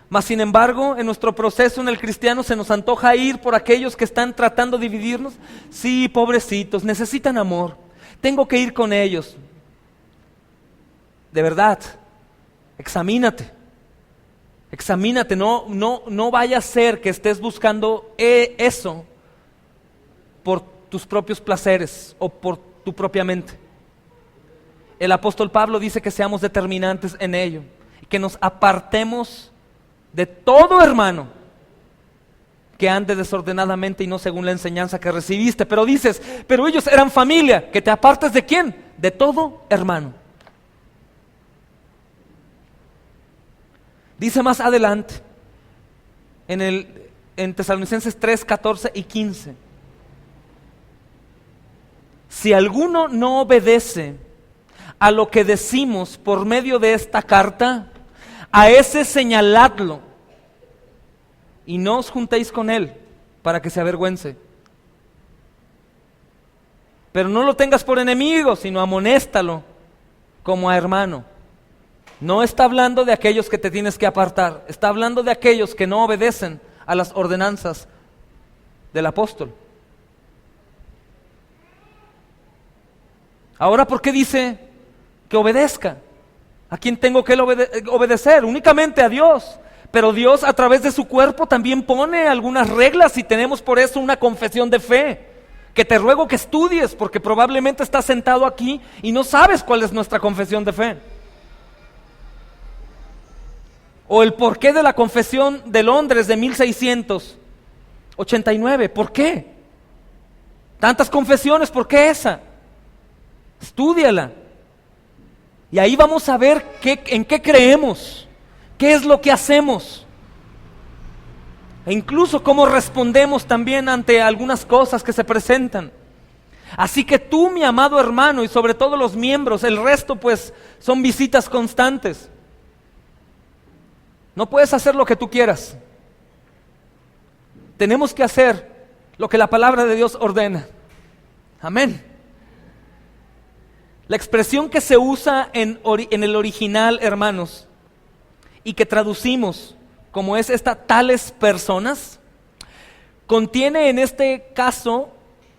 Mas sin embargo, en nuestro proceso en el cristiano se nos antoja ir por aquellos que están tratando de dividirnos. Sí, pobrecitos, necesitan amor. Tengo que ir con ellos. De verdad, examínate. Examínate, no vaya a ser que estés buscando eso por tus propios placeres o por tu propia mente. El apóstol Pablo dice que seamos determinantes en ello, que nos apartemos de todo hermano que ande desordenadamente y no según la enseñanza que recibiste. Pero dices, pero ellos eran familia. ¿Que te apartes de quién? De todo hermano. Dice más adelante en Tesalonicenses 3, 14 y 15: si alguno no obedece a lo que decimos por medio de esta carta, a ese señaladlo y no os juntéis con él para que se avergüence. Pero no lo tengas por enemigo, sino amonéstalo como a hermano. No está hablando de aquellos que te tienes que apartar, está hablando de aquellos que no obedecen a las ordenanzas del apóstol. Ahora, ¿por qué dice que obedezca? ¿A quién tengo que obedecer? Únicamente a Dios. Pero Dios a través de su cuerpo también pone algunas reglas y tenemos por eso una confesión de fe, que te ruego que estudies, porque probablemente estás sentado aquí y no sabes cuál es nuestra confesión de fe. O el porqué de la Confesión de Londres de 1689. ¿Por qué? Tantas confesiones, ¿por qué esa? Estúdiala. Y ahí vamos a ver en qué creemos, qué es lo que hacemos. E incluso cómo respondemos también ante algunas cosas que se presentan. Así que tú, mi amado hermano, y sobre todo los miembros, el resto pues son visitas constantes. No puedes hacer lo que tú quieras. Tenemos que hacer lo que la palabra de Dios ordena. Amén. La expresión que se usa en el original, hermanos, y que traducimos como es esta tales personas, contiene en este caso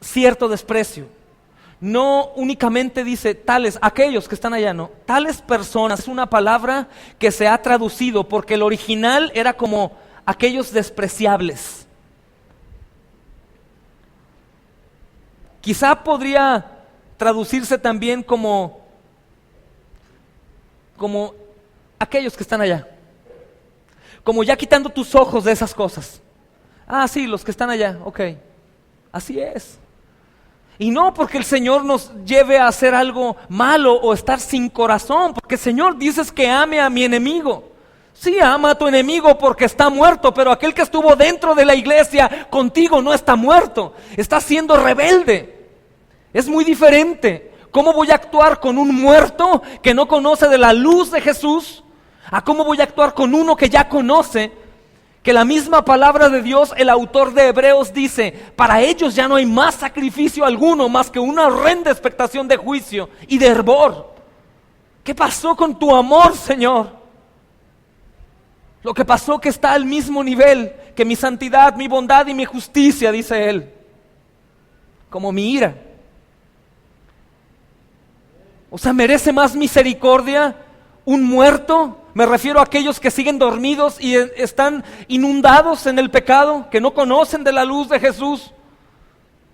cierto desprecio. No únicamente dice tales, aquellos que están allá, no. Tales personas es una palabra que se ha traducido porque el original era como aquellos despreciables. Quizá podría traducirse también como aquellos que están allá. Como ya quitando tus ojos de esas cosas. Ah, sí, los que están allá, ok. Así es. Y no porque el Señor nos lleve a hacer algo malo o estar sin corazón, porque el Señor dices que ame a mi enemigo. Sí, ama a tu enemigo porque está muerto, pero aquel que estuvo dentro de la iglesia contigo no está muerto, está siendo rebelde. Es muy diferente. ¿Cómo voy a actuar con un muerto que no conoce de la luz de Jesús? ¿A cómo voy a actuar con uno que ya conoce? Que la misma palabra de Dios, el autor de Hebreos dice, para ellos ya no hay más sacrificio alguno, más que una horrenda expectación de juicio y de hervor. ¿Qué pasó con tu amor, Señor? Lo que pasó que está al mismo nivel que mi santidad, mi bondad y mi justicia, dice él, como mi ira. O sea, ¿merece más misericordia un muerto? Me refiero a aquellos que siguen dormidos y están inundados en el pecado, que no conocen de la luz de Jesús.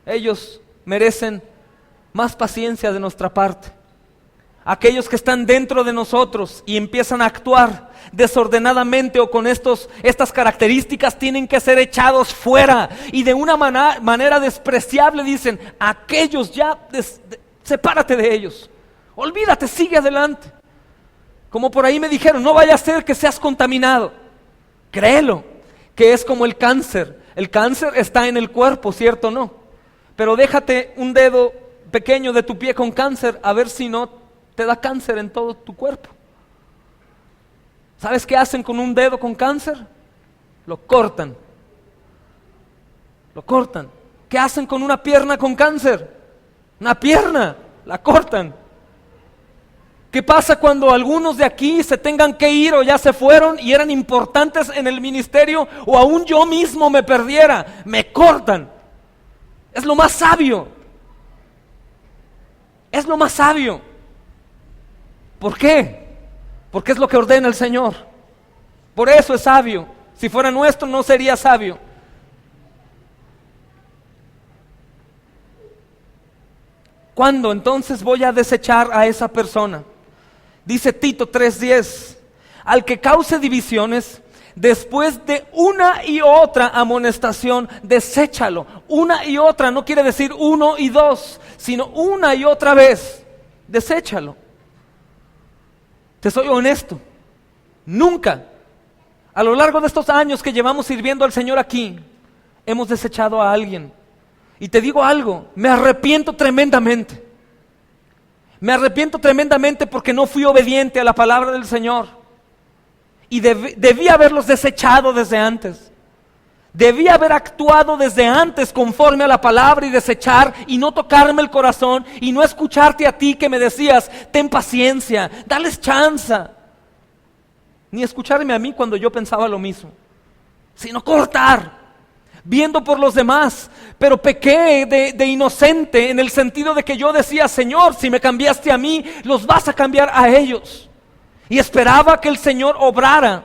Ellos merecen más paciencia de nuestra parte. Aquellos que están dentro de nosotros y empiezan a actuar desordenadamente o con estas características tienen que ser echados fuera. Y de una manera despreciable dicen, aquellos ya, sepárate de ellos. Olvídate, sigue adelante. Como por ahí me dijeron, no vaya a ser que seas contaminado. Créelo, que es como el cáncer. El cáncer está en el cuerpo, ¿cierto o no? Pero déjate un dedo pequeño de tu pie con cáncer, a ver si no te da cáncer en todo tu cuerpo. ¿Sabes qué hacen con un dedo con cáncer? Lo cortan. Lo cortan. ¿Qué hacen con una pierna con cáncer? Una pierna, la cortan. ¿Qué pasa cuando algunos de aquí se tengan que ir o ya se fueron y eran importantes en el ministerio, o aún yo mismo me perdiera? Me cortan. Es lo más sabio. Es lo más sabio. ¿Por qué? Porque es lo que ordena el Señor. Por eso es sabio. Si fuera nuestro no sería sabio. ¿Cuándo entonces voy a desechar a esa persona? Dice Tito 3:10, al que cause divisiones, después de una y otra amonestación, deséchalo. Una y otra no quiere decir uno y dos, sino una y otra vez, deséchalo. Te soy honesto, nunca, a lo largo de estos años que llevamos sirviendo al Señor aquí, hemos desechado a alguien. Y te digo algo, me arrepiento tremendamente. Me arrepiento tremendamente porque no fui obediente a la palabra del Señor. Y debí haberlos desechado desde antes. Debí haber actuado desde antes conforme a la palabra y desechar y no tocarme el corazón y no escucharte a ti que me decías, ten paciencia, dales chance. Ni escucharme a mí cuando yo pensaba lo mismo, sino cortar. Viendo por los demás, pero pequé de inocente en el sentido de que yo decía, Señor, si me cambiaste a mí, los vas a cambiar a ellos. Y esperaba que el Señor obrara,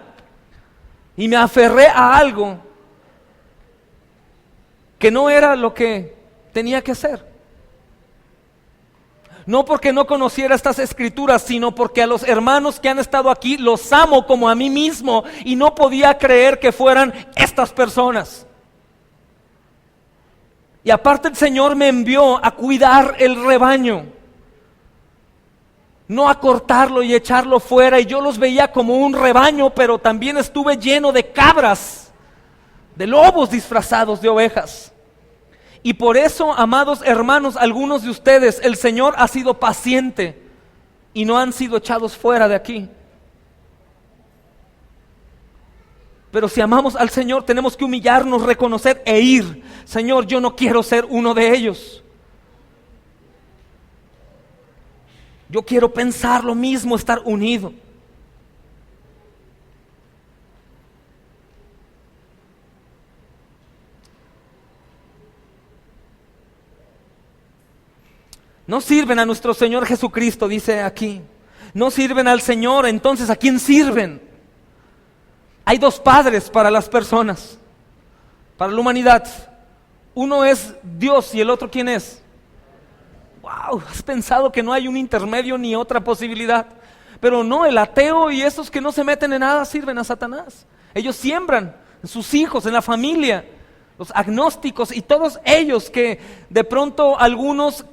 y me aferré a algo que no era lo que tenía que hacer. No porque no conociera estas escrituras, sino porque a los hermanos que han estado aquí los amo como a mí mismo, y no podía creer que fueran estas personas. Y aparte el Señor me envió a cuidar el rebaño, no a cortarlo y echarlo fuera. Y yo los veía como un rebaño, pero también estuve lleno de cabras, de lobos disfrazados de ovejas. Y por eso, amados hermanos, algunos de ustedes, el Señor ha sido paciente y no han sido echados fuera de aquí. Pero si amamos al Señor, tenemos que humillarnos, reconocer e ir. Señor, yo no quiero ser uno de ellos. Yo quiero pensar lo mismo, estar unido. No sirven a nuestro Señor Jesucristo, dice aquí. No sirven al Señor, entonces ¿a quién sirven? Hay dos padres para las personas, para la humanidad. Uno es Dios y el otro ¿quién es? Wow, ¿has pensado que no hay un intermedio ni otra posibilidad? Pero no, el ateo y esos que no se meten en nada sirven a Satanás. Ellos siembran en sus hijos, en la familia, los agnósticos y todos ellos que de pronto algunos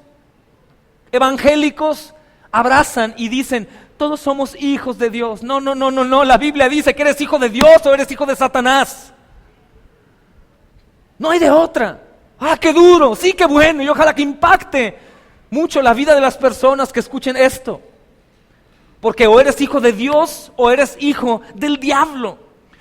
evangélicos abrazan y dicen, todos somos hijos de Dios. No, la Biblia dice que eres hijo de Dios o eres hijo de Satanás. No hay de otra. Ah, qué duro, sí, qué bueno, y ojalá que impacte mucho la vida de las personas que escuchen esto. Porque o eres hijo de Dios o eres hijo del diablo.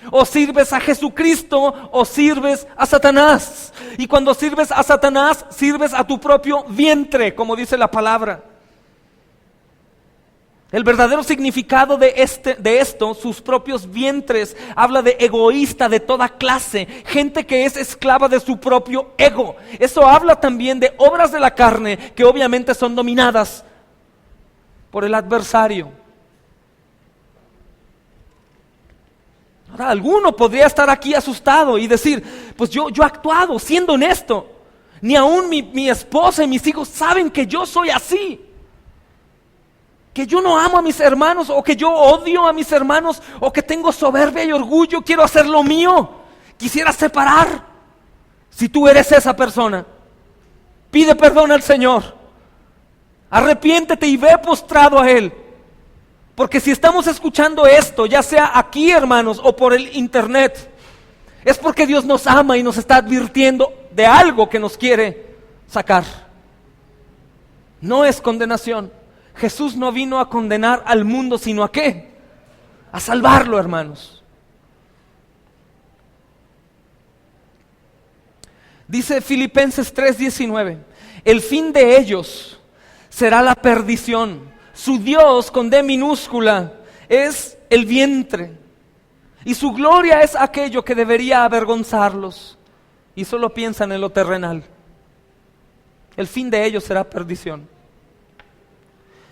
O sirves a Jesucristo o sirves a Satanás. Y cuando sirves a Satanás, sirves a tu propio vientre, como dice la palabra. El verdadero significado de esto, sus propios vientres, habla de egoísta de toda clase, gente que es esclava de su propio ego. Eso habla también de obras de la carne que obviamente son dominadas por el adversario. Ahora, alguno podría estar aquí asustado y decir, pues yo he actuado, siendo honesto, ni aún mi esposa y mis hijos saben que yo soy así. que yo no amo a mis hermanos, o que yo odio a mis hermanos, o que tengo soberbia y orgullo, quiero hacer lo mío, quisiera separar. Si tú eres esa persona, pide perdón al Señor, arrepiéntete y ve postrado a Él. Porque si estamos escuchando esto, ya sea aquí, hermanos, o por el internet, es porque Dios nos ama y nos está advirtiendo de algo que nos quiere sacar. No es condenación. Jesús no vino a condenar al mundo, sino ¿a qué? A salvarlo, hermanos. Dice Filipenses 3:19, el fin de ellos será la perdición. Su Dios, con D minúscula, es el vientre. Y su gloria es aquello que debería avergonzarlos. Y solo piensan en lo terrenal. El fin de ellos será perdición.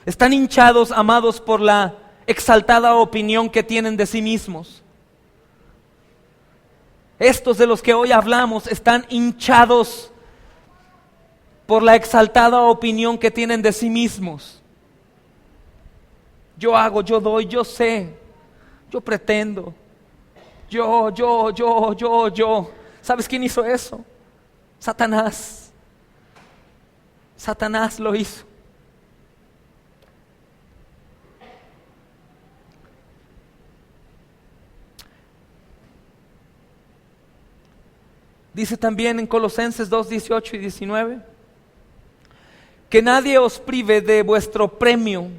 Están hinchados, amados, por la exaltada opinión que tienen de sí mismos. Estos de los que hoy hablamos están hinchados por la exaltada opinión que tienen de sí mismos. Yo hago, yo doy, yo sé, yo pretendo, yo. ¿Sabes quién hizo eso? Satanás. Satanás lo hizo. Dice también en Colosenses 2:18 y 19, que nadie os prive de vuestro premio,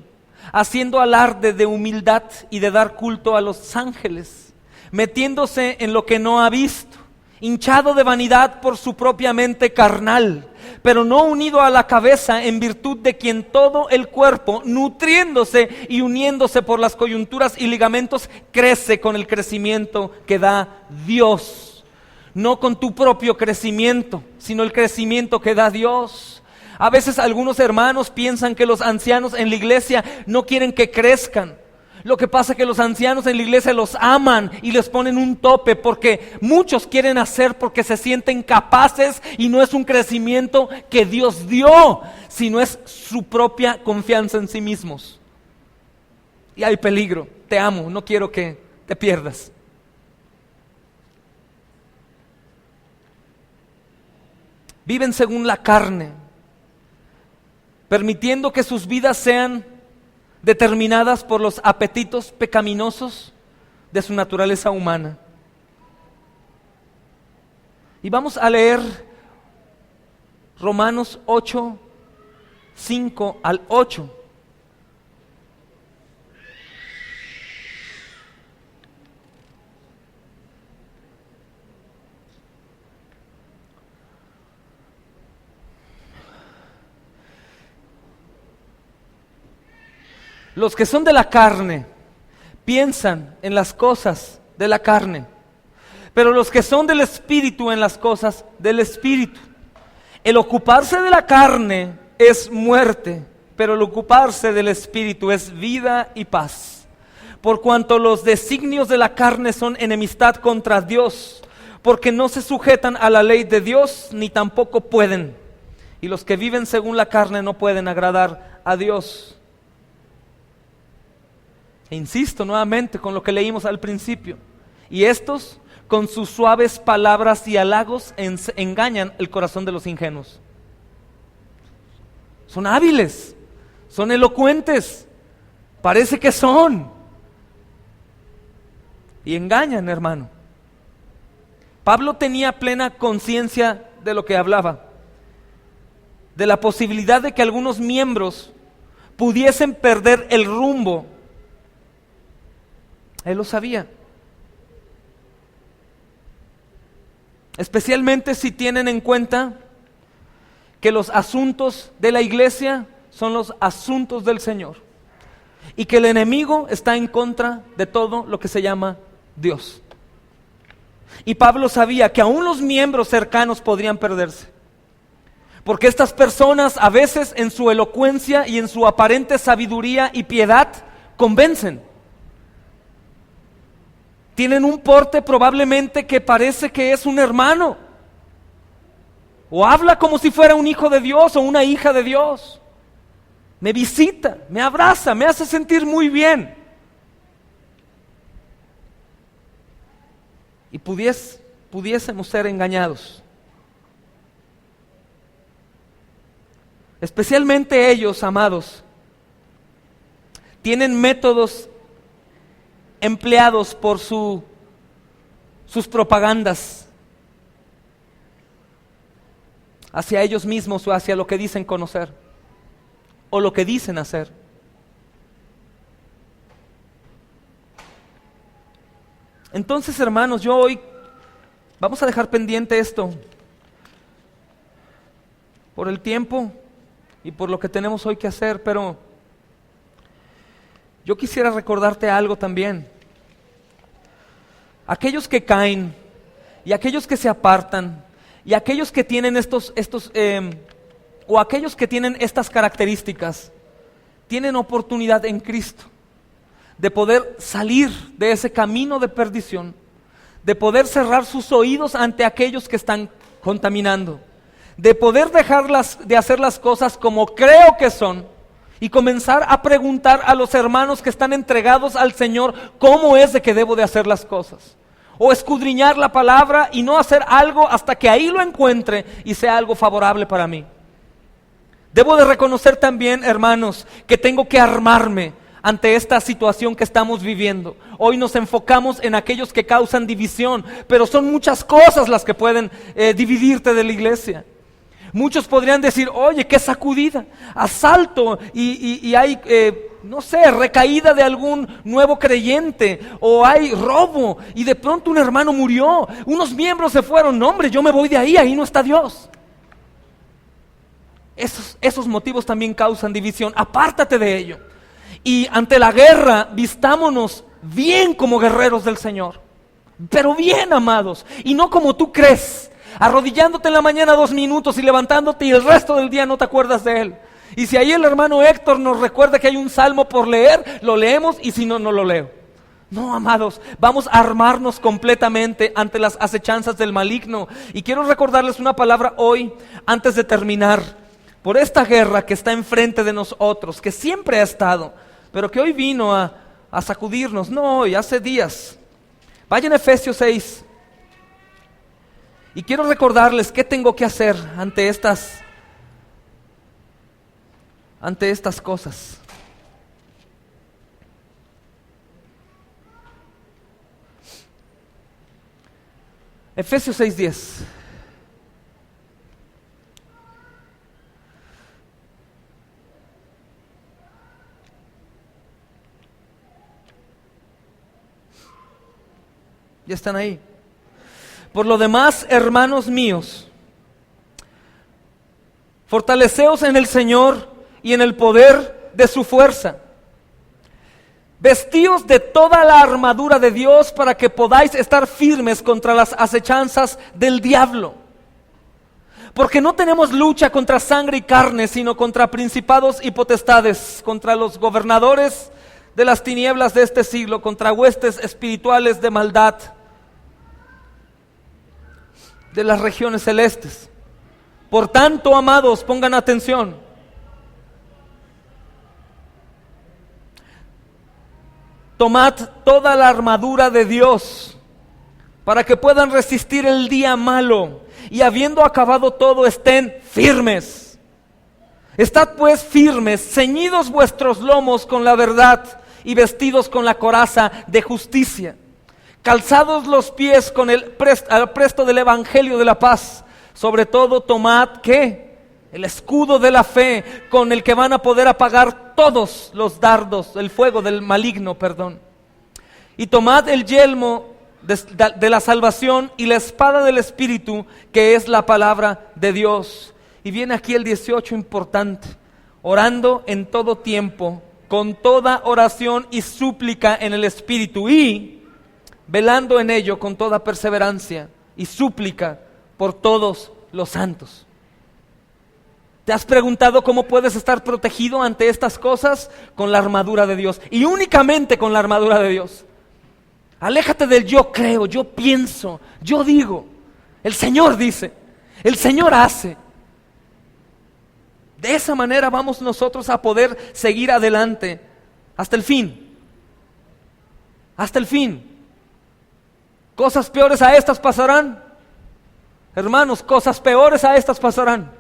haciendo alarde de humildad y de dar culto a los ángeles, metiéndose en lo que no ha visto, hinchado de vanidad por su propia mente carnal, pero no unido a la cabeza, en virtud de quien todo el cuerpo, nutriéndose y uniéndose por las coyunturas y ligamentos, crece con el crecimiento que da Dios. No con tu propio crecimiento, sino el crecimiento que da Dios. A veces algunos hermanos piensan que los ancianos en la iglesia no quieren que crezcan. Lo que pasa es que los ancianos en la iglesia los aman y les ponen un tope, porque muchos quieren hacer porque se sienten capaces, y no es un crecimiento que Dios dio, sino es su propia confianza en sí mismos. Y hay peligro. Te amo, no quiero que te pierdas. Viven según la carne, permitiendo que sus vidas sean determinadas por los apetitos pecaminosos de su naturaleza humana. Y vamos a leer Romanos 8, 5 al 8. Los que son de la carne piensan en las cosas de la carne, pero los que son del Espíritu en las cosas del Espíritu. El ocuparse de la carne es muerte, pero el ocuparse del Espíritu es vida y paz. Por cuanto los designios de la carne son enemistad contra Dios, porque no se sujetan a la ley de Dios, ni tampoco pueden. Y los que viven según la carne no pueden agradar a Dios. E insisto nuevamente con lo que leímos al principio. Y estos, con sus suaves palabras y halagos, engañan el corazón de los ingenuos. Son hábiles, son elocuentes, parece que son. Y engañan, hermano. Pablo tenía plena conciencia de lo que hablaba, de la posibilidad de que algunos miembros pudiesen perder el rumbo. Él lo sabía. Especialmente si tienen en cuenta que los asuntos de la iglesia son los asuntos del Señor, y que el enemigo está en contra de todo lo que se llama Dios. Y Pablo sabía que aún los miembros cercanos podrían perderse, porque estas personas a veces en su elocuencia y en su aparente sabiduría y piedad convencen. Tienen un porte probablemente que parece que es un hermano, o habla como si fuera un hijo de Dios o una hija de Dios. me visita, me abraza, me hace sentir muy bien. Y pudiésemos ser engañados. Especialmente ellos, amados, tienen métodos empleados por sus propagandas hacia ellos mismos o hacia lo que dicen conocer o lo que dicen hacer. Entonces, hermanos, yo hoy vamos a dejar pendiente esto por el tiempo y por lo que tenemos hoy que hacer, pero yo quisiera recordarte algo también. Aquellos que caen y aquellos que se apartan y aquellos que tienen o aquellos que tienen estas características, tienen oportunidad en Cristo de poder salir de ese camino de perdición, de poder cerrar sus oídos ante aquellos que están contaminando, de poder dejar de hacer las cosas como creo que son y comenzar a preguntar a los hermanos que están entregados al Señor cómo es de que debo de hacer las cosas. O escudriñar la palabra y no hacer algo hasta que ahí lo encuentre y sea algo favorable para mí. Debo de reconocer también, hermanos, que tengo que armarme ante esta situación que estamos viviendo. Hoy nos enfocamos en aquellos que causan división, pero son muchas cosas las que pueden dividirte de la iglesia. Muchos podrían decir, oye, qué sacudida, asalto y hay, no sé, recaída de algún nuevo creyente, o hay robo y de pronto un hermano murió, unos miembros se fueron. No, hombre, yo me voy de ahí no está Dios. Esos motivos también causan división. Apártate de ello. Y ante la guerra, vistámonos bien como guerreros del Señor, pero bien, amados, y no como tú crees, arrodillándote en la mañana 2 minutos y levantándote y el resto del día no te acuerdas de él. Y si ahí el hermano Héctor nos recuerda que hay un salmo por leer, lo leemos, y si no, no lo leo. No, amados, vamos a armarnos completamente ante las acechanzas del maligno. Y quiero recordarles una palabra hoy, antes de terminar, por esta guerra que está enfrente de nosotros, que siempre ha estado, pero que hoy vino a sacudirnos. No hoy, hace días. Vayan a Efesios 6. Y quiero recordarles qué tengo que hacer ante estas cosas. Efesios 6:10. Ya están ahí. Por lo demás, hermanos míos, fortaleceos en el Señor y en el poder de su fuerza. Vestíos de toda la armadura de Dios para que podáis estar firmes contra las acechanzas del diablo. Porque no tenemos lucha contra sangre y carne, sino contra principados y potestades, contra los gobernadores de las tinieblas de este siglo, contra huestes espirituales de maldad de las regiones celestes. Por tanto, amados, pongan atención. Tomad toda la armadura de Dios para que puedan resistir el día malo y habiendo acabado todo estén firmes. Estad pues firmes, ceñidos vuestros lomos con la verdad y vestidos con la coraza de justicia, calzados los pies con al presto del evangelio de la paz. Sobre todo tomad, ¿qué? El escudo de la fe, con el que van a poder apagar todos los dardos, el fuego del maligno, Y tomad el yelmo de la salvación y la espada del Espíritu, que es la palabra de Dios. Y viene aquí el 18 importante: orando en todo tiempo, con toda oración y súplica en el Espíritu, y velando en ello con toda perseverancia y súplica por todos los santos. ¿Te has preguntado cómo puedes estar protegido ante estas cosas? Con la armadura de Dios, y únicamente con la armadura de Dios. Aléjate del yo creo, yo pienso, yo digo. El Señor dice, el Señor hace. De esa manera vamos nosotros a poder seguir adelante hasta el fin. Hasta el fin. Cosas peores a estas pasarán. Hermanos, cosas peores a estas pasarán.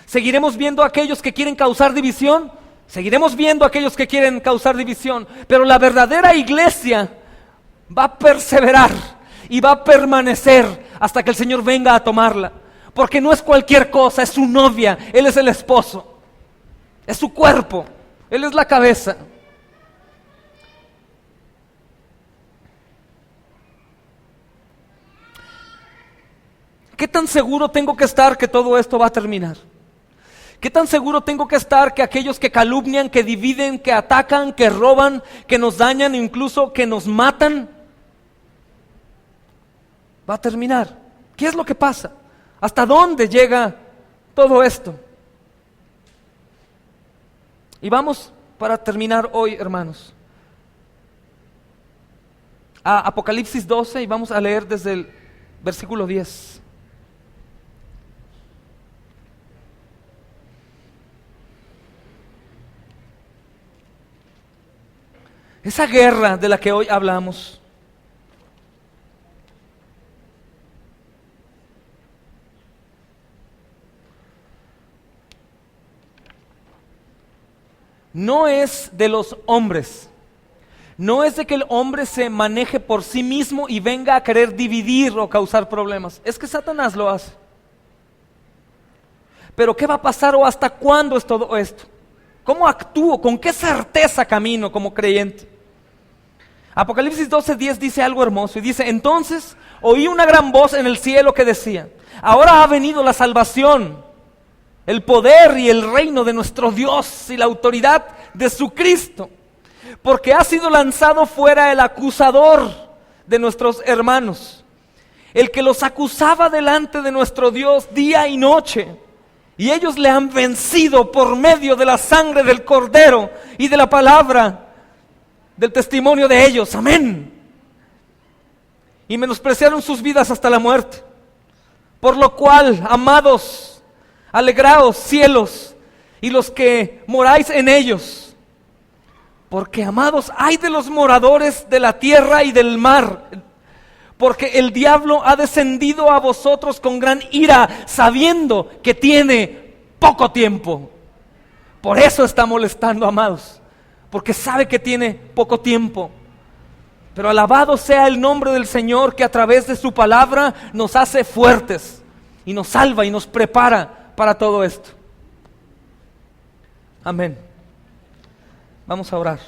¿Seguiremos viendo a aquellos que quieren causar división? Seguiremos viendo a aquellos que quieren causar división. Pero la verdadera iglesia va a perseverar y va a permanecer hasta que el Señor venga a tomarla. Porque no es cualquier cosa, es su novia, Él es el esposo, es su cuerpo, Él es la cabeza. ¿Qué tan seguro tengo que estar que todo esto va a terminar? ¿Qué tan seguro tengo que estar que aquellos que calumnian, que dividen, que atacan, que roban, que nos dañan, incluso que nos matan, va a terminar? ¿Qué es lo que pasa? ¿Hasta dónde llega todo esto? Y vamos para terminar hoy, hermanos, a Apocalipsis 12 y vamos a leer desde el versículo 10. Esa guerra de la que hoy hablamos, no es de los hombres, no es de que el hombre se maneje por sí mismo y venga a querer dividir o causar problemas. Es que Satanás lo hace. Pero ¿qué va a pasar o hasta cuándo es todo esto? ¿Cómo actúo? ¿Con qué certeza camino como creyente? Apocalipsis 12:10 dice algo hermoso y dice: entonces oí una gran voz en el cielo que decía: ahora ha venido la salvación, el poder y el reino de nuestro Dios y la autoridad de su Cristo, porque ha sido lanzado fuera el acusador de nuestros hermanos, el que los acusaba delante de nuestro Dios día y noche. Y ellos le han vencido por medio de la sangre del Cordero y de la palabra del testimonio de ellos. Amén. Y menospreciaron sus vidas hasta la muerte. Por lo cual, amados, alegraos cielos y los que moráis en ellos. Porque, amados, ay de los moradores de la tierra y del mar, porque el diablo ha descendido a vosotros con gran ira, sabiendo que tiene poco tiempo. Por eso está molestando, amados, porque sabe que tiene poco tiempo. Pero alabado sea el nombre del Señor, que a través de su palabra nos hace fuertes y nos salva y nos prepara para todo esto. Amén. Vamos a orar.